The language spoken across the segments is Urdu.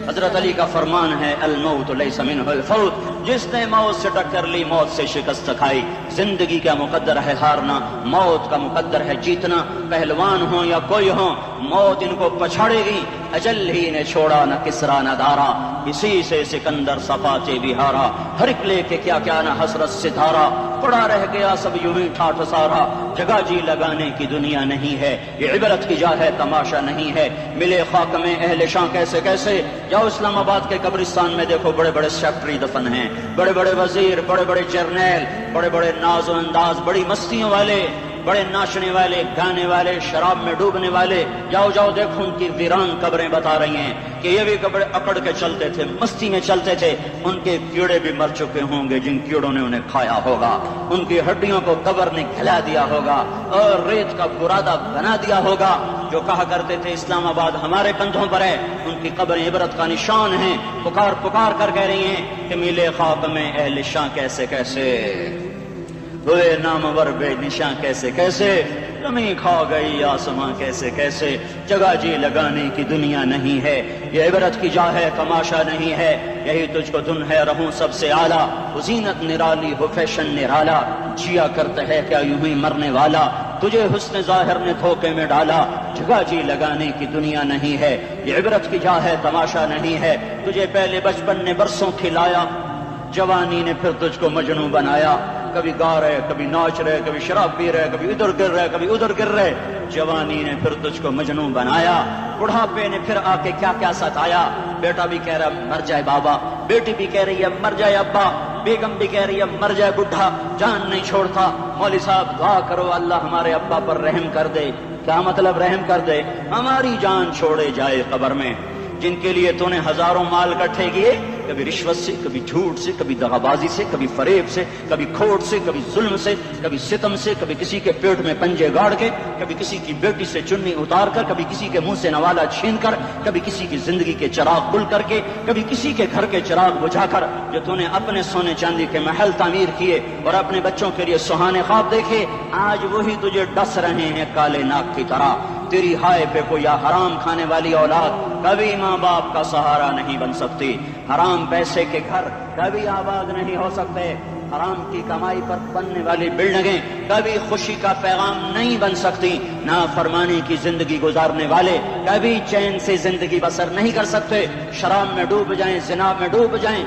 حضرت علی کا فرمان ہے الموت لیس منہ الفوت، جس نے موت سے ٹکر لی موت سے شکست کھائی۔ زندگی کا مقدر ہے ہارنا، موت کا مقدر ہے جیتنا۔ پہلوان ہوں یا کوئی ہوں، موت ان کو پچھاڑے گی۔ اجل ہی نے چھوڑا نہ کسرا نہ دارا، اسی سے سکندر صفاتے بھی ہارا۔ ہر ایک لے کے کیا کیا نہ حسرت ستارہ، پڑا رہ گیا سب یوں ہی ٹھاٹھ سارا۔ جگہ جی لگانے کی دنیا نہیں ہے، یہ عبرت کی جا ہے تماشا نہیں ہے۔ ملے خاک میں اہل شاں کیسے کیسے، جاؤ اسلام آباد کے قبرستان میں دیکھو، بڑے بڑے سیکٹری دفن ہیں، بڑے بڑے وزیر، بڑے بڑے جرنیل، بڑے بڑے ناز و انداز، بڑی مستیوں والے، بڑے ناچنے والے، گانے والے، شراب میں ڈوبنے والے۔ جاؤ جاؤ دیکھو ان کی ویران قبریں بتا رہی ہیں کہ یہ بھی قبر اکڑ کے چلتے تھے، مستی میں چلتے تھے۔ ان کے کیڑے بھی مر چکے ہوں گے جن کیڑوں نے انہیں کھایا ہوگا، ان کی ہڈیوں کو قبر نے کھلا دیا ہوگا اور ریت کا برادہ بنا دیا ہوگا۔ جو کہا کرتے تھے اسلام آباد ہمارے کندھوں پر ہے، ان کی قبریں عبرت کا نشان ہیں۔ پکار پکار کر کہہ رہی ہیں کہ ملے خاک میں اہل شاں کیسے کیسے، ہوئے نامور بے نشاں کیسے کیسے، زمین کھا گئی آسماں کیسے کیسے۔ جگہ جی لگانے کی دنیا نہیں ہے، یہ عبرت کی جا ہے تماشا نہیں ہے۔ یہی تجھ کو دن ہے رہوں سب سے اعلیٰ، زینت نرالی ہو فیشن نرالا، جیا کرتا ہے کیا یوں ہی مرنے والا، تجھے حسن ظاہر نے دھوکے میں ڈالا۔ جگہ جی لگانے کی دنیا نہیں ہے، یہ عبرت کی جا ہے تماشا نہیں ہے۔ تجھے پہلے بچپن نے برسوں کھلایا، جوانی نے پھر تجھ کو مجنوں بنایا۔ کبھی گا رہے، کبھی ناچ رہے، کبھی شراب پی رہے، کبھی ادھر گر رہے، کبھی ادھر گر رہے۔ جوانی نے پھر تجھ کو مجنوں بنایا، بڑھاپے نے پھر آ کے کیا کیا ستایا۔ بیٹا بھی کہہ رہا مر جائے بابا، بیٹی بھی کہہ رہی ہے مر جائے ابا، بیگم بھی کہہ رہی ہے مر جائے بڈھا، جان نہیں چھوڑتا۔ مولوی صاحب دعا کرو اللہ ہمارے ابا پر رحم کر دے۔ کیا مطلب رحم کر دے؟ ہماری جان چھوڑے جائے قبر میں، جن کے لیے تو نے ہزاروں مال اکٹھے کیے، کبھی رشوت سے، کبھی جھوٹ سے، کبھی دغابازی سے، کبھی فریب سے، کبھی کھوٹ سے، کبھی ظلم سے، کبھی ستم سے، کبھی کسی کے پیٹ میں پنجے گاڑ کے، کبھی کسی کی بیٹی سے چنی اتار کر، کبھی کسی کے منہ سے نوالا چھین کر، کبھی کسی کی زندگی کے چراغ گل کر کے، کبھی کسی کے گھر کے چراغ بجھا کر۔ جو تو نے اپنے سونے چاندی کے محل تعمیر کیے اور اپنے بچوں کے لیے سہانے خواب دیکھے، آج وہی تجھے ڈس رہے ہیں کالے ناک کی طرح۔ تیری ہائے پہ کو یا حرام کھانے والی اولاد کبھی ماں باپ کا سہارا نہیں بن سکتی۔ حرام پیسے کے گھر کبھی آباد نہیں ہو سکتے۔ حرام کی کمائی پر بننے والی بلڈنگیں کبھی خوشی کا پیغام نہیں بن سکتی۔ نافرمانی کی زندگی گزارنے والے کبھی چین سے زندگی بسر نہیں کر سکتے۔ شراب میں ڈوب جائیں، زنا میں ڈوب جائیں،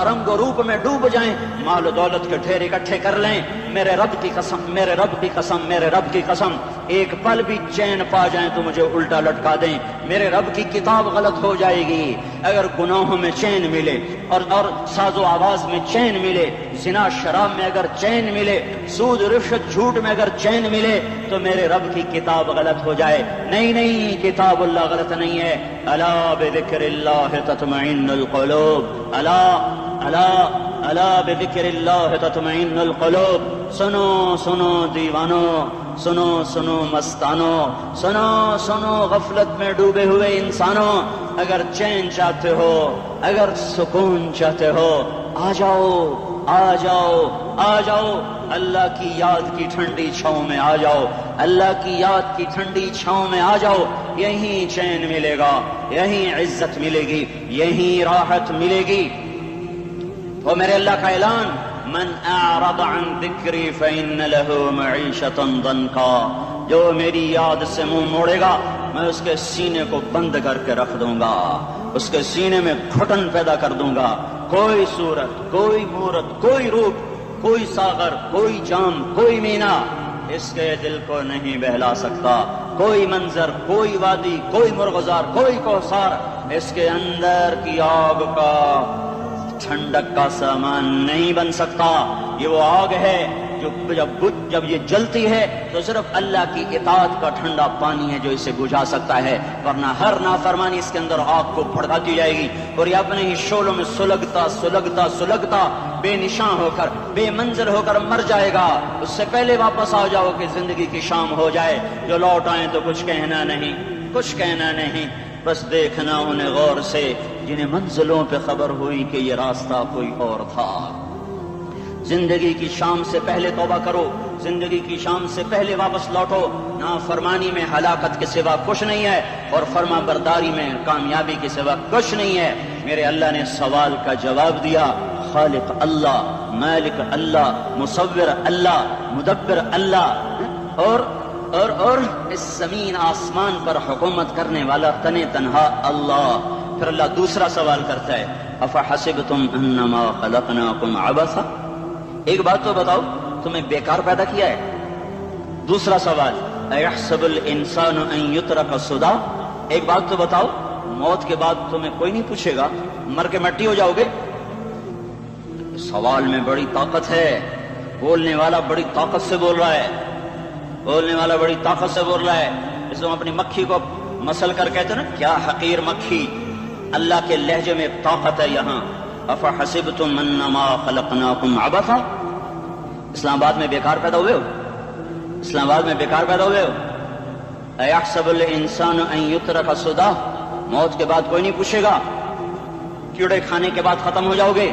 رنگ و روپ میں ڈوب جائیں، مال و دولت کے ڈھیر اکٹھے کر لیں، میرے رب کی قسم، میرے رب کی قسم، میرے رب کی قسم، ایک پل بھی چین پا جائیں تو مجھے الٹا لٹکا دیں۔ میرے رب کی کتاب غلط ہو جائے گی اگر گناہوں میں چین ملے اور ساز و آواز میں چین ملے، زنا شراب میں اگر چین ملے، سود رشوت جھوٹ میں اگر چین ملے تو میرے رب کی کتاب غلط ہو جائے۔ نہیں نہیں، کتاب اللہ غلط نہیں ہے۔ الا بذکر اللہ تطمئن القلوب، الا الا الا بذکر اللہ تطمئن القلوب۔ سنو سنو دیوانو، سنو سنو مستانو، سنو سنو غفلت میں ڈوبے ہوئے انسانوں، اگر چین چاہتے ہو، اگر سکون چاہتے ہو، آ جاؤ آ جاؤ آ جاؤ، اللہ کی یاد کی ٹھنڈی چھاؤں میں آ جاؤ، اللہ کی یاد کی ٹھنڈی چھاؤں میں آ جاؤ۔ یہیں چین ملے گا، یہیں عزت ملے گی، یہیں راحت ملے گی۔ وہ میرے اللہ کا اعلان، من اعرض عن ذکری فإن له معیشۃ ضنکا، جو میری یاد سے منہ موڑے گا میں اس کے سینے کو بند کر کے رکھ دوں گا، اس کے سینے میں گھٹن پیدا کر دوں گا۔ کوئی صورت، کوئی مورت، کوئی روپ، کوئی ساغر، کوئی جام، کوئی مینا اس کے دل کو نہیں بہلا سکتا۔ کوئی منظر، کوئی وادی، کوئی مرغزار، کوئی کوثر اس کے اندر کی آگ کا ٹھنڈک کا سامان نہیں بن سکتا۔ یہ وہ آگ ہے جو جب یہ جلتی ہے تو صرف اللہ کی اطاعت کا ٹھنڈا پانی ہے جو اسے بجھا سکتا ہے، ورنہ ہر نافرمانی اس کے اندر آگ کو بھڑکاتی جائے گی اور یہ اپنے ہی شعلوں میں سلگتا سلگتا سلگتا بے نشان ہو کر، بے منزل ہو کر مر جائے گا۔ اس سے پہلے واپس آ جاؤ کہ زندگی کی شام ہو جائے۔ جو لوٹ آئیں تو کچھ کہنا نہیں، کچھ کہنا نہیں، بس دیکھنا انہیں غور سے جنہیں منزلوں پہ خبر ہوئی کہ یہ راستہ کوئی اور تھا۔ زندگی کی شام سے پہلے توبہ کرو، زندگی کی شام سے پہلے واپس لوٹو. نافرمانی میں ہلاکت کے سوا کچھ نہیں ہے اور فرما برداری میں کامیابی کے سوا کچھ نہیں ہے. میرے اللہ نے سوال کا جواب دیا. خالق اللہ، مالک اللہ، مصور اللہ، مدبر اللہ، اور اس زمین آسمان پر حکومت کرنے والا تنے تنہا اللہ. پھر اللہ دوسرا سوال کرتا ہے، افحسبتم انما خلقناکم عبثا، ایک بات تو بتاؤ تمہیں بیکار پیدا کیا ہے؟ دوسرا سوال، ایحسب الانسان ان یترک سدی، ایک بات تو بتاؤ موت کے بعد تمہیں کوئی نہیں پوچھے گا، مر کے مٹی ہو جاؤ گے؟ سوال میں بڑی طاقت ہے. بولنے والا بڑی طاقت سے بول رہا ہے، بولنے والا بڑی طاقت سے بول رہا ہے. اس میں اپنی مکھی کو مسل کر کہتے ہیں نا، کیا حقیر مکھی. اللہ کے لہجے میں طاقت ہے یہاں. افحسبتم انما خلقناکم عبثا، اسلام آباد میں بیکار پیدا ہوئے ہو؟ اسلام آباد میں بیکار پیدا ہوئے ہو؟ ایحسب الانسان ان یترک سدی، موت کے بعد کوئی نہیں پوچھے گا، کیڑے کھانے کے بعد ختم ہو جاؤ گے.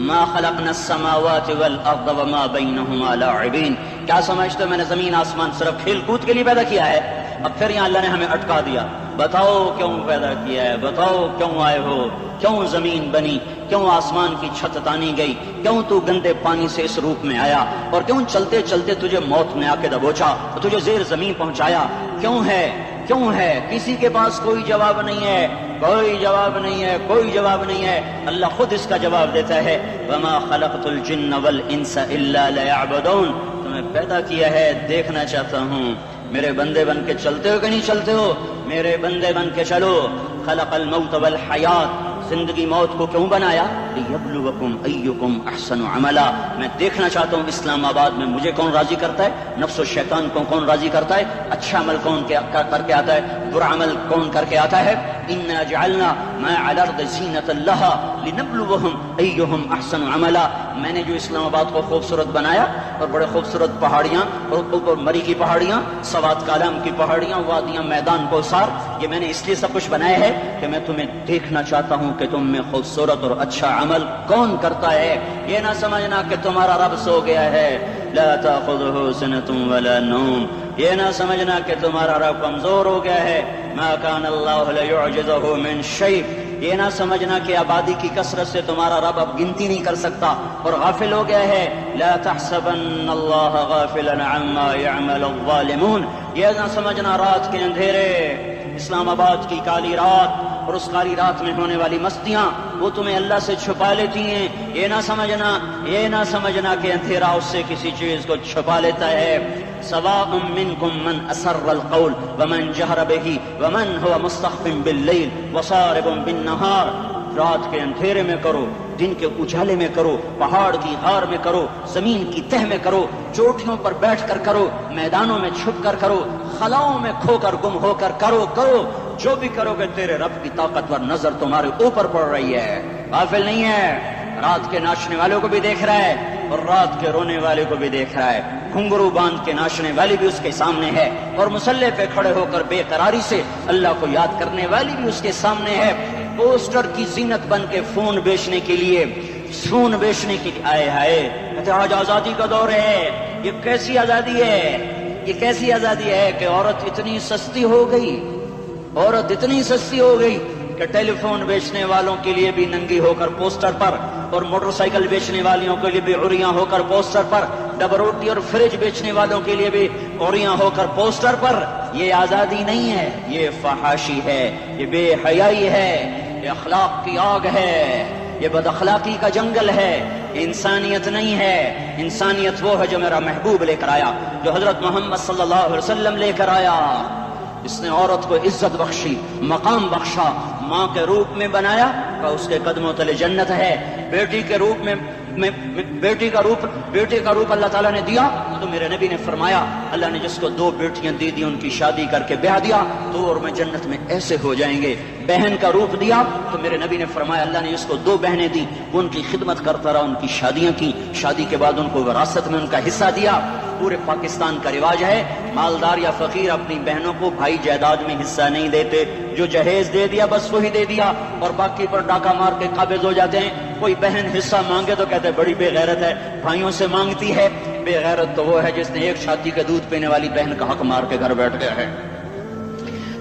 ما خلقنا السماوات والارض وما بینہما لاعبین، کیا سمجھتے ہو میں نے زمین آسمان صرف کھیل کود کے لیے پیدا کیا ہے؟ اب پھر یہاں اللہ نے ہمیں اٹکا دیا. بتاؤ کیوں پیدا کیا ہے، بتاؤ کیوں آئے ہو، کیوں زمین بنی، کیوں آسمان کی چھت تانی گئی، کیوں تو گندے پانی سے اس روپ میں آیا، اور کیوں چلتے چلتے تجھے موت نے آ کے دبوچا اور تجھے زیر زمین پہنچایا؟ کیوں ہے، کیوں ہے؟ کسی کے پاس کوئی جواب نہیں ہے، کوئی جواب نہیں ہے، کوئی جواب نہیں ہے. اللہ خود اس کا جواب دیتا ہے، وما خلقت الجن والانس الا لیعبدون، تمہیں پیدا کیا ہے دیکھنا چاہتا ہوں میرے بندے بن کے چلتے ہو کہ نہیں چلتے ہو، میرے بندے بن کے چلو. خلق الموت والحیات، زندگی موت کو کیوں بنایا؟ لیبلوکم ایکم احسن عملا، میں دیکھنا چاہتا ہوں اسلام آباد میں مجھے کون راضی کرتا ہے، نفس و شیطان کو کون راضی کرتا ہے، اچھا عمل کون کر کے آتا ہے، برا عمل کون کر کے آتا ہے. انا جعلنا ما علی الارض زینۃ لہا لنبلوہم ایہم احسن عملا، میں نے جو اسلام آباد کو خوبصورت بنایا اور بڑے خوبصورت پہاڑیاں اور مری کی پہاڑیاں، سوات کالام کی پہاڑیاں، وادیاں، میدان کوثر، یہ میں نے اس لیے سب کچھ بنایا ہے کہ میں تمہیں دیکھنا چاہتا ہوں کہ تم میں خوبصورت اور اچھا عمل کون کرتا ہے. یہ نہ سمجھنا کہ تمہارا رب سو گیا ہے، لا تأخذہ سنۃ ولا نوم، یہ نہ سمجھنا کہ تمہارا رب کمزور ہو گیا ہے، ما کان اللہ لیعجزہ من شیء، یہ نہ سمجھنا کہ آبادی کی کثرت سے تمہارا رب اب گنتی نہیں کر سکتا اور غافل ہو گیا ہے. لا تحسبن اللہ غافلا عما يعمل الظالمون، یہ نہ سمجھنا رات کے اندھیرے، اسلام آباد کی کالی رات اور اس کالی رات میں ہونے والی مستیاں وہ تمہیں اللہ سے چھپا لیتی ہیں. یہ نہ سمجھنا کہ اندھیرا اس سے کسی چیز کو چھپا لیتا ہے. سواء منکم من اسر القول ومن جہر بہ ومن هو مستخف باللیل وصارب بالنہار، رات کے اندھیرے میں کرو، دن کے اجالے میں کرو، پہاڑ کی غار میں کرو، زمین کی تہ میں کرو، چوٹیوں پر بیٹھ کر کرو، میدانوں میں چھپ کر کرو، خلاؤں میں کھو کر گم ہو کر کرو، جو بھی کرو گے تیرے رب کی طاقتور نظر تمہارے اوپر پڑ رہی ہے، غافل نہیں ہے. رات کے ناچنے والوں کو بھی دیکھ رہا ہے اور رات کے رونے والے کو بھی دیکھ رہا ہے. گھنگرو باندھ کے ناچنے والی بھی اس کے سامنے ہے اور مسلح پہ کھڑے ہو کر بے قراری سے اللہ کو یاد کرنے والی بھی اس کے سامنے ہے. پوسٹر کی زینت بن کے فون بیچنے کے لیے آئے ہائے کہتے آج آزادی کا دور ہے. یہ کیسی آزادی ہے، یہ کیسی آزادی ہے کہ عورت اتنی سستی ہو گئی کہ ٹیلی فون بیچنے والوں کے لیے بھی ننگی ہو کر پوسٹر پر، اور موٹر سائیکل بیچنے والوں کے لیے بھی عریاں ہو کر پوسٹر پر، ڈبل روٹی اور فریج بیچنے والوں کے لیے بھی عریاں ہو کر پوسٹر پر. یہ آزادی نہیں ہے، یہ فحاشی ہے، یہ بے حیائی ہے، یہ اخلاق کی آگ ہے، یہ بد اخلاقی کا جنگل ہے. انسانیت نہیں ہے. انسانیت وہ ہے جو میرا محبوب لے کر آیا، جو حضرت محمد صلی اللہ علیہ وسلم لے کر آیا. اس نے عورت کو عزت بخشی، مقام بخشا، ماں کے روپ میں بنایا کہ اس کے قدموں تلے جنت ہے. بیٹی کے روپ میں بیٹے کا روپ اللہ تعالیٰ نے دیا تو میرے نبی نے فرمایا اللہ نے جس کو 2 بیٹیاں دی ان کی شادی کر کے بیاہ دیا تو اور میں جنت میں ایسے ہو جائیں گے. بہن کا روپ دیا تو میرے نبی نے فرمایا اللہ نے جس کو 2 بہنیں دی وہ ان کی خدمت کرتا رہا، ان کی شادیاں کی، شادی کے بعد ان کو وراثت میں ان کا حصہ دیا. پورے پاکستان کا رواج ہے مالدار یا فقیر اپنی بہنوں کو بھائی جائیداد میں حصہ نہیں دیتے، جو جہیز دے دیا بس وہی دے دیا اور باقی پر ڈاکہ مار کے قابض ہو جاتے ہیں. کوئی بہن حصہ مانگے تو کہتے بڑی بے غیرت ہے، بھائیوں سے مانگتی ہے. بے غیرت تو وہ ہے جس نے ایک شادی کا دودھ پینے والی بہن کا حق مار کے گھر بیٹھ گیا ہے.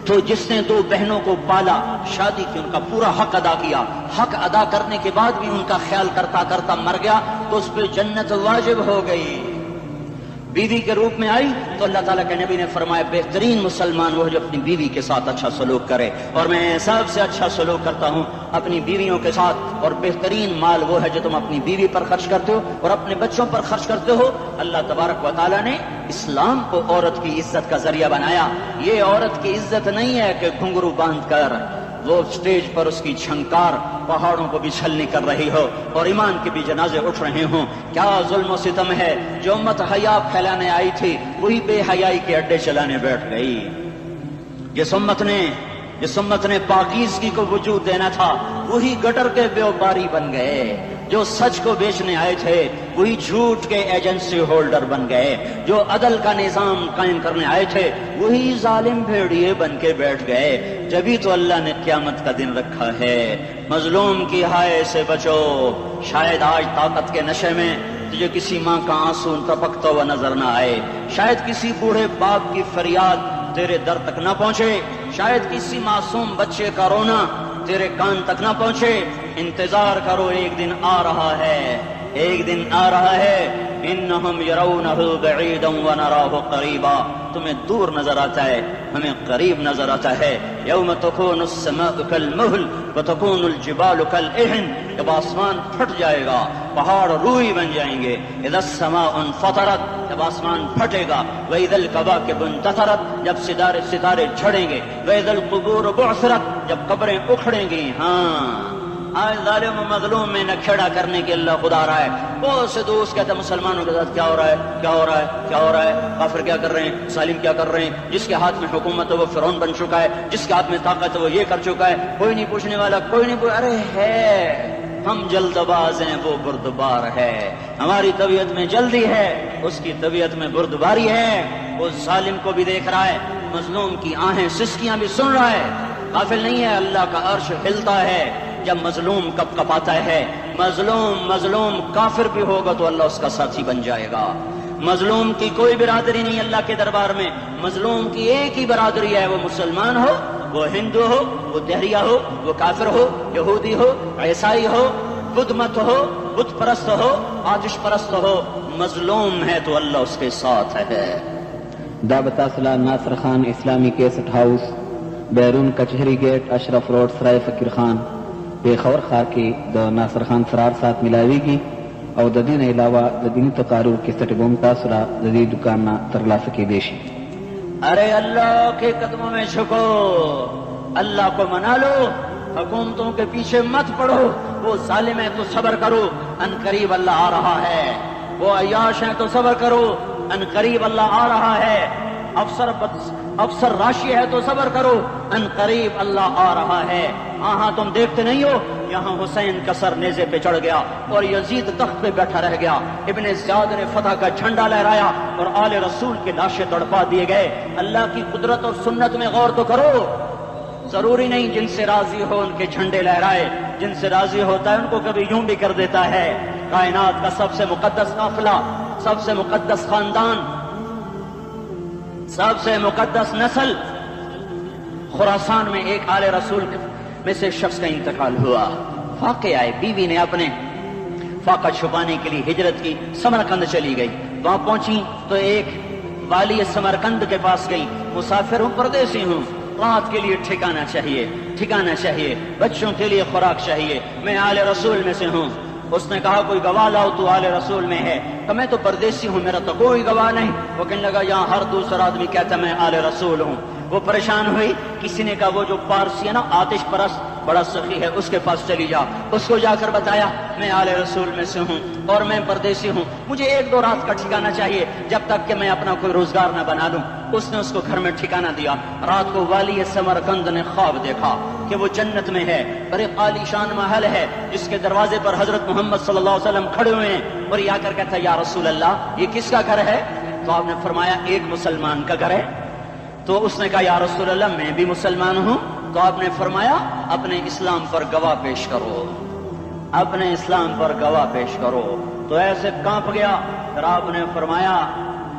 تو جس نے 2 بہنوں کو پالا، شادی کی، ان کا پورا حق ادا کیا، حق ادا کرنے کے بعد بھی ان کا خیال کرتا کرتا مر گیا تو اس پہ جنت واجب ہو گئی. بیوی کے روپ میں آئی تو اللہ تعالیٰ کے نبی نے فرمایا بہترین مسلمان وہ جو اپنی بیوی کے ساتھ اچھا سلوک کرے، اور میں سب سے اچھا سلوک کرتا ہوں اپنی بیویوں کے ساتھ. اور بہترین مال وہ ہے جو تم اپنی بیوی پر خرچ کرتے ہو اور اپنے بچوں پر خرچ کرتے ہو. اللہ تبارک و تعالیٰ نے اسلام کو عورت کی عزت کا ذریعہ بنایا. یہ عورت کی عزت نہیں ہے کہ گھنگرو باندھ کر وہ اسٹیج پر اس کی چھنکار پہاڑوں کو بھی چھلنی کر رہی ہو اور ایمان کے بھی جنازے اٹھ رہے ہوں. کیا ظلم و ستم ہے. جو امت حیا پھیلانے آئی تھی وہی بے حیائی کے اڈے چلانے بیٹھ گئی. جس امت نے پاکیزگی کو وجود دینا تھا وہی گٹر کے بیوباری بن گئے. جو سچ کو بیچنے آئے تھے وہی جھوٹ کے ایجنسی ہولڈر بن گئے. جو عدل کا نظام قائم کرنے آئے تھے وہی ظالم بھیڑیے بن کے بیٹھ گئے. جبھی تو اللہ نے قیامت کا دن رکھا ہے. مظلوم کی ہائے سے بچو. شاید آج طاقت کے نشے میں تجھے کسی ماں کا آنسو ٹپکتا ہوا نظر نہ آئے. شاید کسی بوڑھے باپ کی فریاد تیرے در تک نہ پہنچے. شاید کسی معصوم بچے کا رونا تیرے کان تک نہ پہنچے. انتظار کرو، ایک دن آ رہا ہے، ایک دن آ رہا ہے. انہم یرونہ بعیدا ونراہ قریبا. تمہیں دور نظر آتا ہے، ہمیں قریب نظر آتا ہے. یوم تکون السماء کالمہل وتکون الجبال کالعہن. جب آسمان پھٹ جائے گا پہاڑ روئی بن جائیں گے. اذا السماء انفطرت، جب آسمان پھٹے گا. واذا الکواکب انتثرت، جب ستارے جھڑیں گے. واذا القبور بعثرت، جب قبریں اکھڑیں گی. ہاں آج ظالم و مظلوم میں نہ کھیڑا کرنے کے اللہ خدا رہا ہے. بہت سے دوست کہتے ہیں مسلمانوں کے ساتھ کیا ہو رہا ہے، کیا ہو رہا ہے، کیا ہو رہا ہے. کافر کیا کر رہے ہیں، ظالم کیا کر رہے ہیں. جس کے ہاتھ میں حکومت ہے وہ فرعون بن چکا ہے، جس کے ہاتھ میں طاقت ہے وہ یہ کر چکا ہے. کوئی نہیں پوچھنے والا، کوئی نہیں ارے ہے. ہم جلد باز ہیں، وہ بردبار ہے. ہماری طبیعت میں جلدی ہے، اس کی طبیعت میں بردباری ہے. وہ ظالم کو بھی دیکھ رہا ہے، مظلوم کی آہیں سسکیاں بھی سن رہا ہے. غافل نہیں ہے. اللہ کا عرش ہلتا ہے جب مظلوم کپ کپاتا ہے. مظلوم کافر بھی ہوگا تو اللہ اس کا ساتھی بن جائے گا. مظلوم کی کوئی برادری نہیں اللہ کے دربار میں. مظلوم کی ایک ہی برادری ہے، وہ مسلمان ہو، وہ ہندو ہو، وہ دہریہ ہو، وہ کافر ہو، یہودی ہو، عیسائی ہو، بدھ مت ہو، بت پرست ہو، آتش پرست ہو. مظلوم ہے تو اللہ اس کے ساتھ ہے. دعوت اصلاح ناصر خان اسلامی کیسٹ ہاؤس، بیرون کچہری گیٹ، اشرف روڈ، سرائے فقیر خان، پیښور ښار کې د ناصر خان سرار سات ملاویږي او د دې نه علاوه د دیني تقاریر کیسټ به هم تاسو را د دې دکان نه ترلاسه کیدی شي. ارے اللہ کے قدموں میں جھکو، اللہ کو منا لو، حکومتوں کے پیچھے مت پڑو. وہ ظالم ہے تو صبر کرو، ان قریب اللہ آ رہا ہے. وہ عیاش ہیں تو صبر کرو، ان قریب اللہ آ رہا ہے. افسر راشی ہے تو صبر کرو، ان قریب اللہ آ رہا ہے. ہاں تم دیکھتے نہیں ہو یہاں حسین کا سر نیزے پہ چڑھ گیا اور یزید تخت پہ بیٹھا رہ گیا. ابن زیاد نے فتح کا جھنڈا لہرایا اور آل رسول کے لاشیں تڑپا دیے گئے. اللہ کی قدرت اور سنت میں غور تو کرو. ضروری نہیں جن سے راضی ہو ان کے جھنڈے لہرائے، جن سے راضی ہوتا ہے ان کو کبھی یوں بھی کر دیتا ہے. کائنات کا سب سے مقدس قافلہ، سب سے مقدس خاندان، سب سے مقدس نسل، خراسان میں ایک آل رسول میں سے شخص کا انتقال ہوا. فاقے آئے، بیوی نے اپنے فاقہ چھپانے کے لیے ہجرت کی، سمرقند چلی گئی. وہاں پہنچی تو ایک والی سمرقند کے پاس گئی. مسافر ہوں، پردیسی ہوں، رات کے لیے ٹھکانہ چاہیے، بچوں کے لیے خوراک چاہیے، میں آل رسول میں سے ہوں. اس نے کہا کوئی گواہ لاؤ، تو آل رسول میں ہے. کہ میں تو پردیسی ہوں، میرا تو کوئی گواہ نہیں. وہ کہنے لگا یہاں ہر دوسرا آدمی کہتا میں آل رسول ہوں. وہ پریشان ہوئی. کسی نے کہا وہ جو پارسی ہے نا آتش پرست بڑا سخی ہے، اس کے پاس چلی جا. اس کو جا کر بتایا میں آل رسول میں سے ہوں اور میں پردیسی ہوں، مجھے 1-2 رات کا ٹھکانہ چاہیے جب تک کہ میں اپنا کوئی روزگار نہ بنا لوں. اس نے اس کو گھر میں ٹھکانہ دیا. رات کو والی سمرقند نے خواب دیکھا کہ وہ جنت میں ہے، بڑے عالی شان محل ہے جس کے دروازے پر حضرت محمد صلی اللہ علیہ وسلم کھڑے ہوئے ہیں. اور یہ آ کر کہتا ہے یا رسول اللہ یہ کس کا گھر ہے؟ تو آپ نے فرمایا ایک مسلمان کا گھر ہے. تو اس نے کہا یا رسول اللہ میں بھی مسلمان ہوں. تو آپ نے فرمایا اپنے اسلام پر گواہ پیش کرو. اپنے اسلام پر گواہ پیش کرو. تو ایسے کانپ گیا. پھر آپ نے فرمایا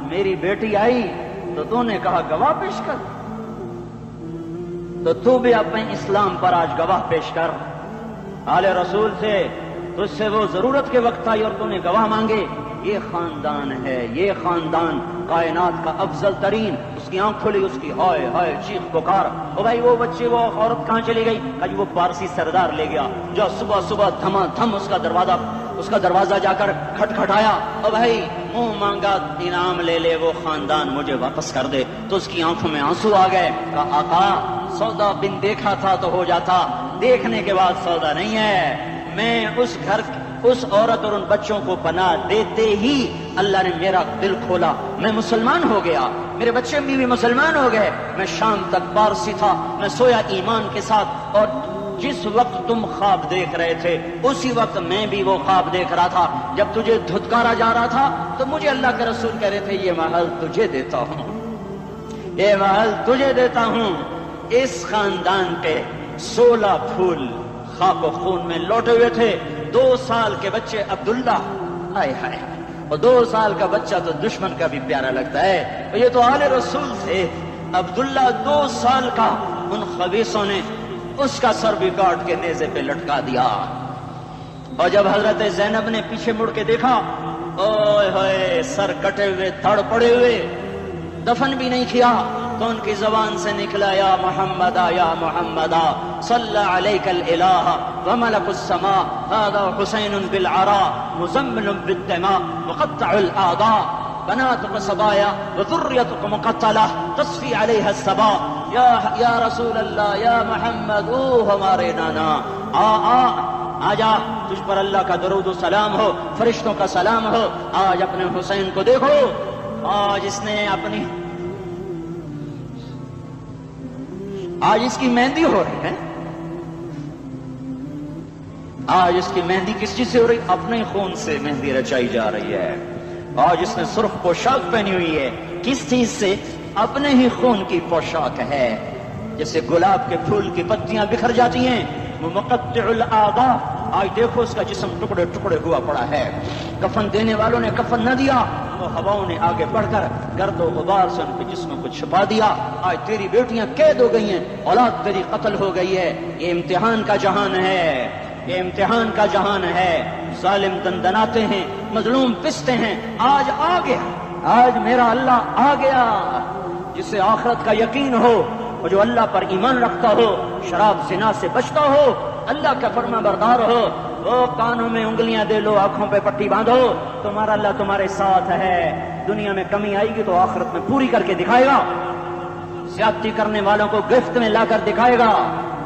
میری بیٹی آئی تو تو نے کہا گواہ پیش کر, تو تو بھی اپنے اسلام پر آج گواہ پیش کر. آل رسول سے تجھ سے وہ ضرورت کے وقت آئی اور تو نے گواہ مانگے. یہ خاندان ہے, یہ خاندان کائنات کا افضل ترین. اس کی آنکھ کھلی, اس کی ہائے ہائے چیخ پکار. او بھائی وہ بچے وہ عورت کہاں چلی گئی؟ کہ وہ پارسی سردار لے گیا جو صبح صبح دھما دھم اس کا دروازہ جا کر کھٹکھٹایا. او بھائی منہ مانگا انعام لے لے, وہ خاندان مجھے واپس کر دے. تو اس کی آنکھوں میں آنسو آ گئے. کہا آقا سودا بن دیکھا تھا تو ہو جاتا, دیکھنے کے بعد سودا نہیں ہے. میں اس گھر اس عورت اور ان بچوں کو پناہ دیتے ہی اللہ نے میرا دل کھولا, میں مسلمان ہو گیا, میرے بچے بھی مسلمان ہو گئے. میں شام تک پارسی تھا, میں سویا ایمان کے ساتھ, اور جس وقت تم خواب دیکھ رہے تھے اسی وقت میں بھی وہ خواب دیکھ رہا تھا. جب تجھے دھتکارا جا رہا تھا تو مجھے اللہ کے رسول کہہ رہے تھے یہ محل تجھے دیتا ہوں, یہ محل تجھے دیتا ہوں. اس خاندان کے 16 پھول خاک و خون میں لوٹے ہوئے تھے. 2 سال کے بچے عبداللہ, ہائے ہائے, اور 2 سال کا بچہ تو دشمن کا بھی پیارا لگتا ہے. یہ تو آل رسول تھے. عبداللہ 2 سال کا, ان خبیثوں نے اس کا سر بھی کاٹ کے نیزے پہ لٹکا دیا. اور جب حضرت زینب نے پیچھے مڑ کے دیکھا, اوئے ہوئے سر کٹے ہوئے, تھڑ پڑے ہوئے, دفن بھی نہیں کیا, تو ان کی زبان سے نکلا یا محمد یا محمد صلی علیک الالہ وملک السماء هذا حسین بالعراء مزمل بالدماء مقطع الاعضاء بناتك صبايا وذريتك مقتلہ تصفی علیہ الصبا. یا رسول اللہ یا محمد, او ہمارے نانا, آ جا, تجھ پر اللہ کا درود و سلام ہو, فرشتوں کا سلام ہو. آج اپنے حسین کو دیکھو, آج اس نے اپنی آج اس کی مہندی ہو رہی ہے. آج اس کی مہندی کس چیز سے ہو رہی؟ اپنے خون سے مہندی رچائی جا رہی ہے. آج اس نے سرخ پوشاک پہنی ہوئی ہے, کس چیز سے؟ اپنے ہی خون کی پوشاک ہے. جیسے گلاب کے پھول کی پتیاں بکھر جاتی ہیں, وہ مقطع الاعضاء. آج دیکھو اس کا جسم ٹکڑے ٹکڑے ہوا پڑا ہے. کفن دینے والوں نے کفن نہ دیا, وہ ہواؤں نے آگے بڑھ کر گرد و غبار سے ان کے جسموں کو چھپا دیا. آج تیری بیٹیاں قید ہو گئی ہیں, اولاد تیری قتل ہو گئی ہے. یہ امتحان کا جہان ہے, یہ امتحان کا جہان ہے. ظالم دندناتے ہیں, مظلوم پستے ہیں. آج آ گیا, آج میرا اللہ آ گیا. جسے آخرت کا یقین ہو, اور جو اللہ پر ایمان رکھتا ہو, شراب زنا سے بچتا ہو, اللہ کا فرما بردار ہو, وہ کانوں میں انگلیاں دے لو, آنکھوں پہ پٹی باندھو, تمہارا اللہ تمہارے ساتھ ہے. دنیا میں کمی آئے گی تو آخرت میں پوری کر کے دکھائے گا. زیادتی کرنے والوں کو گرفت میں لا کر دکھائے گا.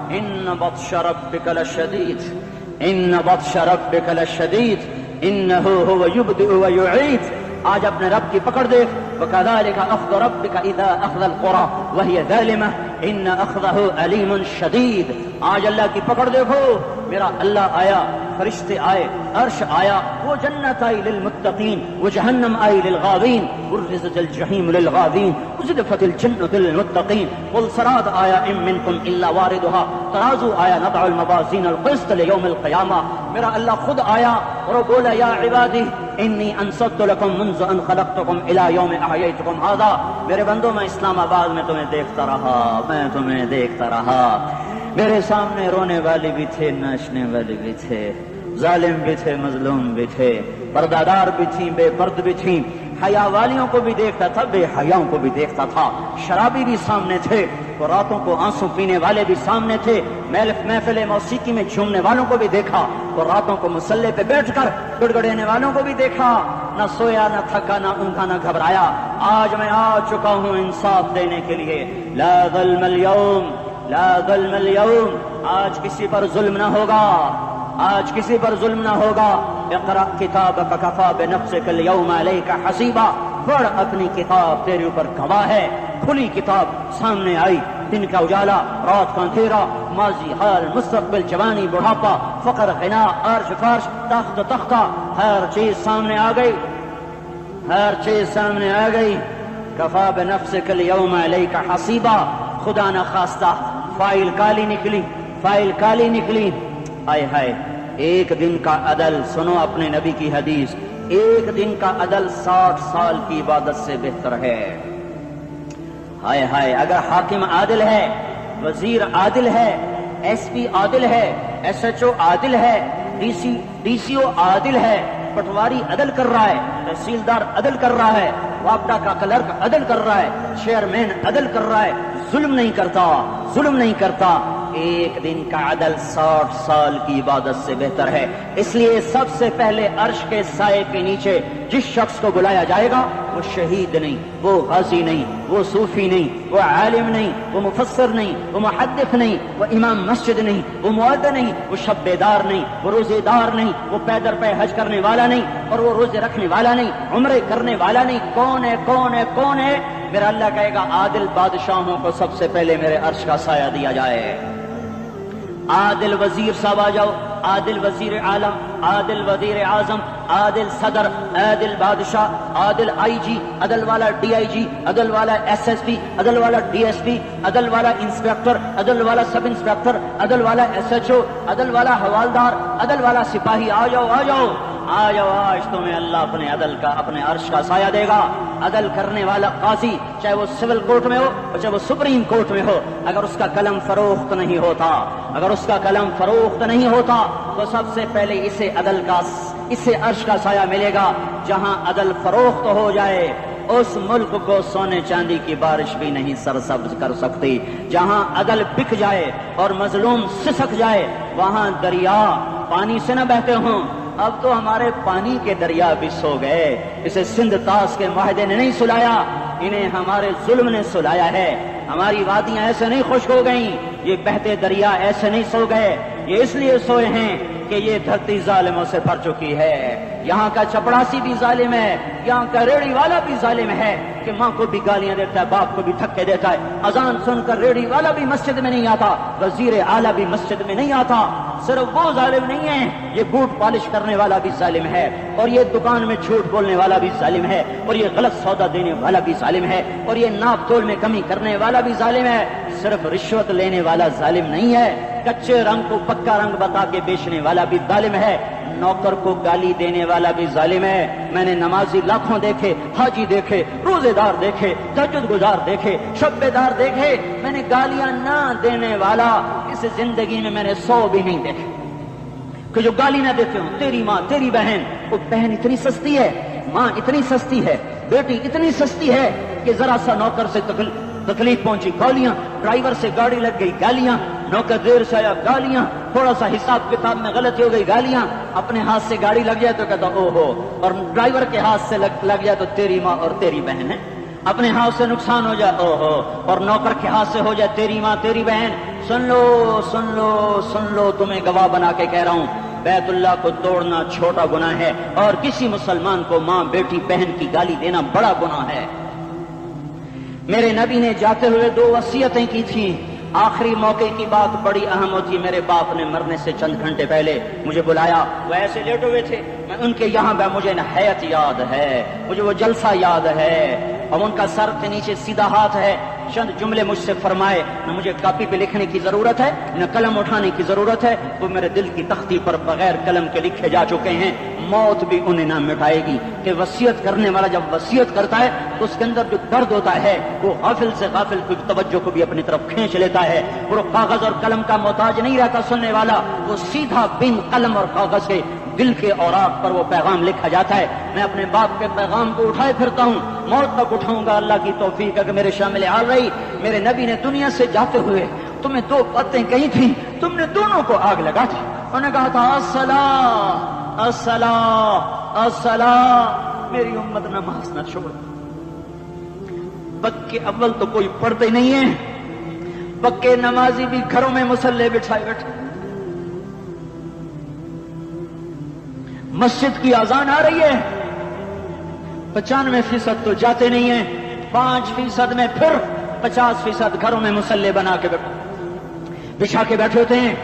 ان بطش ربک لشدید, ان بطش ربک لشدید انہ هو یبدئ ویعید. آج اپنے رب کی پکڑ دیکھ. وَكَذَلِكَ أَخْذُ رَبِّكَ إِذَا أَخْذَ الْقُرَى وَهِيَ ظَالِمَةٌ إِنَّ أَخْذَهُ أَلِيمٌ شَدِيدٌ. آج اللہ کی پکڑ دیکھو. میرا اللہ آیا, فرشتے آئے, عرش آیا, وہ جنت آئی للمتقین, وہ جہنم آئی للغاوین, برزت الجحیم للغاوین, وزلفت الجنت للمتقین. والصراط آیا ان منکم الا واردها, ترازو آیا نضع الموازین القسط لیوم القیامہ. میرا اللہ خود آیا اور وہ بولا یا عبادی انی انصت لکم منذ ان خلقتکم الى یوم احییتکم هذا. میرے بندوں, میں اسلام آباد میں تمہیں دیکھتا رہا, میں تمہیں دیکھتا رہا. میرے سامنے رونے والے بھی تھے, ناچنے والے بھی تھے, ظالم بھی تھے, مظلوم بھی تھے, پردادار بھی تھیں, بے پرد بھی تھیں. حیا والیوں کو بھی دیکھتا تھا, بے حیاؤں کو بھی دیکھتا تھا. شرابی بھی سامنے تھے, تو راتوں کو آنسو پینے والے بھی سامنے تھے. محفل موسیقی میں جھومنے والوں کو بھی دیکھا, تو راتوں کو مسلح پہ بیٹھ کر گڑگڑانے والوں کو بھی دیکھا. نہ سویا, نہ تھکا, نہ اونگا, نہ گھبرایا. آج میں آ چکا ہوں انصاف دینے کے لیے. لا ظلم اليوم, لا ظلم اليوم. آج کسی پر ظلم نہ ہوگا, آج کسی پر ظلم نہ ہوگا. اقرأ کتابک کفا بنفسک اليوم علیک حسیبا. پڑھ, اپنی کتاب تیرے اوپر گواہ ہے. کھلی کتاب سامنے آئی, دن کا اجالا, رات کا اندھیرا, ماضی, حال, مستقبل, جوانی, بڑھاپا, فقر, غنا, عرش, فرش, تخت, تختہ, ہر چیز سامنے آ گئی, ہر چیز سامنے آ گئی. کفا بنفسک اليوم علیک حسیبا. خدا نہ خواستہ فائل کالی نکلی, فائل کالی نکلی. ہائے ہائے, ایک دن کا عدل، سنو اپنے نبی کی حدیث، ایک دن کا عدل 60 سال کی عبادت سے بہتر ہے۔ ہائے ہائے، اگر حاکم عادل ہے، وزیر عادل ہے، ایس پی عادل ہے، ایس ایچ او عادل ہے، ڈی سی او عادل ہے، پٹواری عدل کر رہا ہے، تحصیلدار عدل کر رہا ہے، وابڈا کا کلرک عدل کر رہا ہے، چیئرمین عدل کر رہا ہے، ظلم نہیں کرتا، ظلم نہیں کرتا، ایک دن کا عدل 60 سال کی عبادت سے بہتر ہے۔ اس لیے سب سے پہلے عرش کے سائے کے نیچے جس شخص کو بلایا جائے گا وہ شہید نہیں، وہ غازی نہیں، وہ صوفی نہیں، وہ عالم نہیں، وہ مفسر نہیں، وہ محدث نہیں، وہ امام مسجد نہیں، وہ مؤذن نہیں، وہ شب بیدار نہیں، وہ روزے دار نہیں، وہ پیدر پہ حج کرنے والا نہیں، اور وہ روزے رکھنے والا نہیں، عمرے کرنے والا نہیں۔ کون ہے؟ کون ہے؟ کون ہے؟ میرا اللہ کہے گا عادل بادشاہوں کو سب سے پہلے میرے عرش کا سایہ دیا جائے۔ عادل وزیر صاحب آ جاؤ، عادل وزیر اعظم، عادل وزیر اعظم، عادل صدر، عادل بادشاہ، عادل آئی جی، عدل والا ڈی آئی جی، عدل والا ایس ایس پی، عدل والا ڈی ایس پی، عدل والا انسپیکٹر، عدل والا سب انسپیکٹر، عدل والا ایس ایچ او، عدل والا حوالدار، عدل والا سپاہی، آ جاؤ آ جاؤ آ جاؤ، آج تمہیں اللہ اپنے عدل کا، اپنے عرش کا سایہ دے گا۔ عدل کرنے والا قاضی، چاہے وہ سول کورٹ میں ہو اور چاہے وہ سپریم کورٹ میں ہو، اگر اس کا قلم فروخت نہیں ہوتا، اگر اس کا قلم فروخت نہیں ہوتا تو سب سے پہلے اسے عدل کا، اسے عرش کا سایہ ملے گا۔ جہاں عدل فروخت ہو جائے اس ملک کو سونے چاندی کی بارش بھی نہیں سرسبز کر سکتی۔ جہاں عدل بک جائے اور مظلوم سسک جائے وہاں دریا پانی سے نہ بہتے ہوں۔ اب تو ہمارے پانی کے دریا بھی سو گئے، اسے سندھ طاس کے معاہدے نے نہیں سلایا، انہیں ہمارے ظلم نے سلایا ہے۔ ہماری وادیاں ایسے نہیں خشک ہو گئیں، یہ بہتے دریا ایسے نہیں سو گئے، یہ اس لیے سوئے ہیں کہ یہ دھرتی ظالموں سے بھر چکی ہے۔ یہاں کا چپڑاسی بھی ظالم ہے، یہاں کا ریڑھی والا بھی ظالم ہے کہ ماں کو بھی گالیاں دیتا ہے، باپ کو بھی دھکے دیتا ہے۔ اذان سن کر ریڑھی والا بھی مسجد میں نہیں آتا، وزیر اعلیٰ بھی مسجد میں نہیں آتا۔ صرف وہ ظالم نہیں ہے، یہ بوٹ پالش کرنے والا بھی ظالم ہے، اور یہ دکان میں جھوٹ بولنے والا بھی ظالم ہے، اور یہ غلط سودا دینے والا بھی ظالم ہے، اور یہ ناپ تول میں کمی کرنے والا بھی ظالم ہے۔ صرف رشوت لینے والا ظالم نہیں ہے، کچے رنگ کو پکا رنگ بتا کے بیچنے والا بھی ظالم ہے، نوکر کو گالی دینے والا بھی ظالم ہے۔ میں نے نمازی لاکھوں دیکھے، حاجی دیکھے، روزے دار دیکھے، تہجد گزار دیکھے، شب بیدار دیکھے، میں نے گالیاں نہ دینے والا اس زندگی میں میں نے 100 بھی نہیں دیکھے کہ جو گالی نہ دیتے ہوں۔ تیری ماں، تیری بہن، وہ بہن اتنی سستی ہے، ماں اتنی سستی ہے، بیٹی اتنی سستی ہے کہ ذرا سا نوکر سے تکلیف پہنچی گالیاں، ڈرائیور سے گاڑی لگ گئی گالیاں، نوکر دیر سے آیا گالیاں، تھوڑا سا حساب کتاب میں غلطی ہو گئی گالیاں، اپنے ہاتھ سے گاڑی لگ جائے تو کہتا او ہو، اور ڈرائیور کے ہاتھ سے لگ جائے تو تیری ماں اور تیری بہن ہے، اپنے ہاتھ سے نقصان ہو جائے او ہو، اور نوکر کے ہاتھ سے ہو جائے تیری ماں تیری بہن۔ سن لو سن لو سن لو، تمہیں گواہ بنا کے کہہ رہا ہوں، بیت اللہ کو توڑنا چھوٹا گناہ ہے، اور کسی مسلمان کو ماں بیٹی بہن کی گالی دینا بڑا گناہ ہے۔ میرے نبی نے جاتے ہوئے 2 وصیتیں کی تھیں، آخری موقع کی بات بڑی اہم ہوتی۔ میرے باپ نے مرنے سے چند گھنٹے پہلے مجھے بلایا، وہ ایسے لیٹے ہوئے تھے، میں ان کے یہاں مجھے نہایت یاد ہے، مجھے وہ جلسہ یاد ہے، اور ان کا سر کے نیچے سیدھا ہاتھ ہے۔ چند جملے مجھ سے فرمائے، نہ مجھے کاپی پہ لکھنے کی ضرورت ہے نہ قلم اٹھانے کی ضرورت ہے، وہ میرے دل کی تختی پر بغیر قلم کے لکھے جا چکے ہیں، موت بھی انہیں نہ مٹائے گی۔ کہ وصیت کرنے والا جب وصیت کرتا ہے تو اس کے اندر جو درد ہوتا ہے وہ غافل سے غافل کی توجہ کو بھی اپنی طرف کھینچ لیتا ہے، وہ کاغذ اور قلم کا محتاج نہیں رہتا سننے والا، وہ سیدھا بن قلم اور کاغذ کے دل کے اوراق پر وہ پیغام لکھا جاتا ہے۔ میں اپنے باپ کے پیغام کو اٹھائے پھرتا ہوں، موت تک اٹھاؤں گا، اللہ کی توفیق ہے کہ میرے شامل حال رہی۔ میرے نبی نے دنیا سے جاتے ہوئے تمہیں 2 باتیں کہی تھیں، تم نے دونوں کو آگ لگا دی۔ انہوں نے کہا تھا الصلاۃ الصلاۃ الصلاۃ، میری امت نماز نہ چھوڑ۔ پکے اول تو کوئی پڑھتے نہیں ہے، پکے نمازی بھی گھروں میں مصلے بٹھائے بیٹھے، مسجد کی اذان آ رہی ہے، 95% تو جاتے نہیں ہیں، 5% میں پھر 50% گھروں میں مصلے بنا کے بچھا کے بیٹھے ہوتے ہیں۔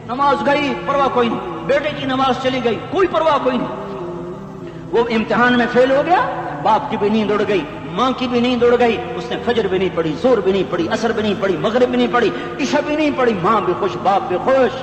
نماز گئی، پرواہ کوئی نہیں، بیٹے کی نماز چلی گئی، کوئی پرواہ کوئی نہیں، وہ امتحان میں فیل ہو گیا، باپ کی بھی نیند اڑ گئی، ماں کی بھی نیند اڑ گئی، اس نے فجر بھی نہیں پڑھی، ظہر بھی نہیں پڑھی، عصر بھی نہیں پڑھی، مغرب بھی نہیں پڑھی، عشاء بھی نہیں پڑھی، ماں بھی خوش باپ بھی خوش،